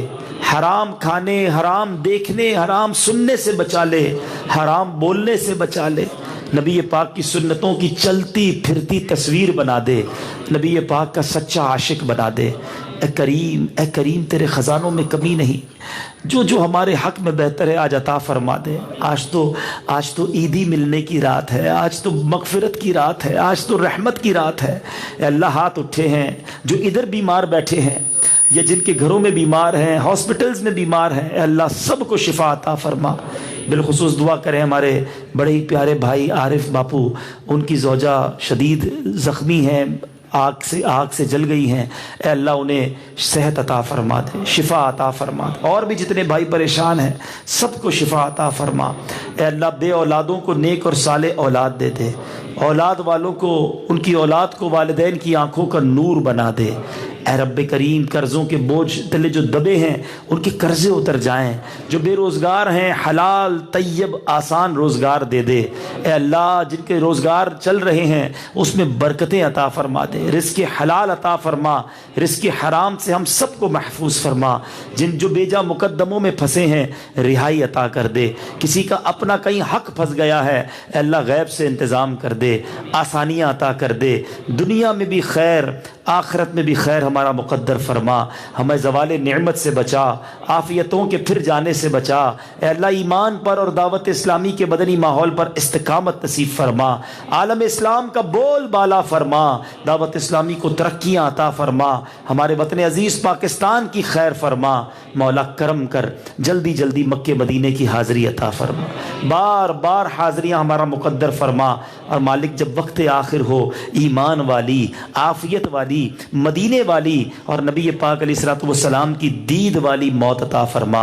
حرام کھانے، حرام دیکھنے، حرام سننے سے بچا لے، حرام بولنے سے بچا لے، نبی پاک کی سنتوں کی چلتی پھرتی تصویر بنا دے، نبی پاک کا سچا عاشق بنا دے۔ اے کریم تیرے خزانوں میں کمی نہیں، جو ہمارے حق میں بہتر ہے آج عطا فرما دے۔ آج تو عیدی ملنے کی رات ہے، آج تو مغفرت کی رات ہے، آج تو رحمت کی رات ہے۔ اے اللہ ہاتھ اٹھے ہیں جو ادھر بیمار بیٹھے ہیں یا جن کے گھروں میں بیمار ہیں، ہاسپٹلز میں بیمار ہیں، اے اللہ سب کو شفا عطا فرما۔ بالخصوص دعا کریں ہمارے بڑے ہی پیارے بھائی عارف باپو، ان کی زوجہ شدید زخمی ہیں، آگ سے جل گئی ہیں، اے اللہ انہیں صحت عطا فرما دے، شفا عطا فرما دے۔ اور بھی جتنے بھائی پریشان ہیں سب کو شفا عطا فرما۔ اے اللہ بے اولادوں کو نیک اور صالح اولاد دے دے، اولاد والوں کو ان کی اولاد کو والدین کی آنکھوں کا نور بنا دے۔ اے رب کریم قرضوں کے بوجھ تلے جو دبے ہیں ان کے قرضے اتر جائیں، جو بے روزگار ہیں حلال طیب آسان روزگار دے دے۔ اے اللہ جن کے روزگار چل رہے ہیں اس میں برکتیں عطا فرما دے، رزق حلال عطا فرما، رزق حرام سے ہم سب کو محفوظ فرما۔ جو بیجا مقدموں میں پھنسے ہیں رہائی عطا کر دے، کسی کا اپنا کہیں حق پھنس گیا ہے اے اللہ غیب سے انتظام کر دے، آسانیاں عطا کر دے، دنیا میں بھی خیر آخرت میں بھی خیر ہمارا مقدر فرما۔ ہمیں زوال نعمت سے بچا، عافیتوں کے پھر جانے سے بچا۔ اے اللہ ایمان پر اور دعوت اسلامی کے مدنی ماحول پر استقامت نصیب فرما، عالم اسلام کا بول بالا فرما، دعوت اسلامی کو ترقیاں عطا فرما، ہمارے وطن عزیز پاکستان کی خیر فرما۔ مولا کرم کر، جلدی جلدی مکے مدینے کی حاضری عطا فرما، بار بار حاضریاں ہمارا مقدر فرما۔ اور مالک جب وقت آخر ہو ایمان والی، عافیت والی، مدینے والی اور نبی پاک علیہ الصلوۃ والسلام کی دید والی موت عطا فرما۔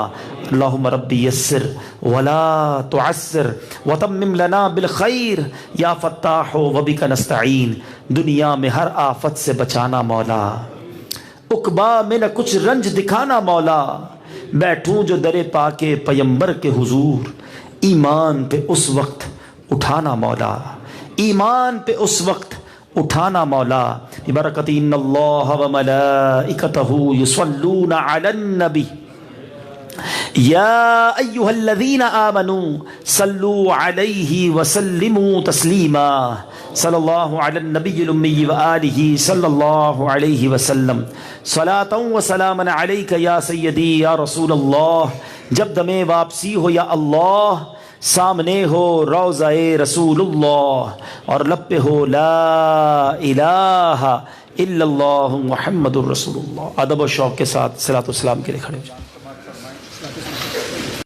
اللہم ربی یسر ولا تعسر وتمم لنا بالخیر یا فتاح وبک نستعین۔ دنیا میں ہر آفت سے بچانا مولا، عقبا میں نہ کچھ رنج دکھانا مولا، بیٹھوں جو در پاک پیمبر کے حضور، ایمان پہ اس وقت اٹھانا مولا، ایمان پہ اس وقت اٹھانا مولا ببرکت ان اللہ و ملائکتہ یصلون علی النبی یا ایہا الذین آمنوا صلوا علیہ وسلموا تسلیما صلی اللہ علی النبی الامی وآلہ صلی اللہ علیہ وسلم صلاۃ و سلاما علیک یا سیدی یا رسول اللہ. جب دم واپسی ہو یا اللہ سامنے ہو روضہ رسول اللہ اور لب پہ ہو لا الہ الا اللہ محمد الرسول اللہ. ادب و شوق کے ساتھ صلاۃ و سلام کے لیے کھڑے ہو جائیں.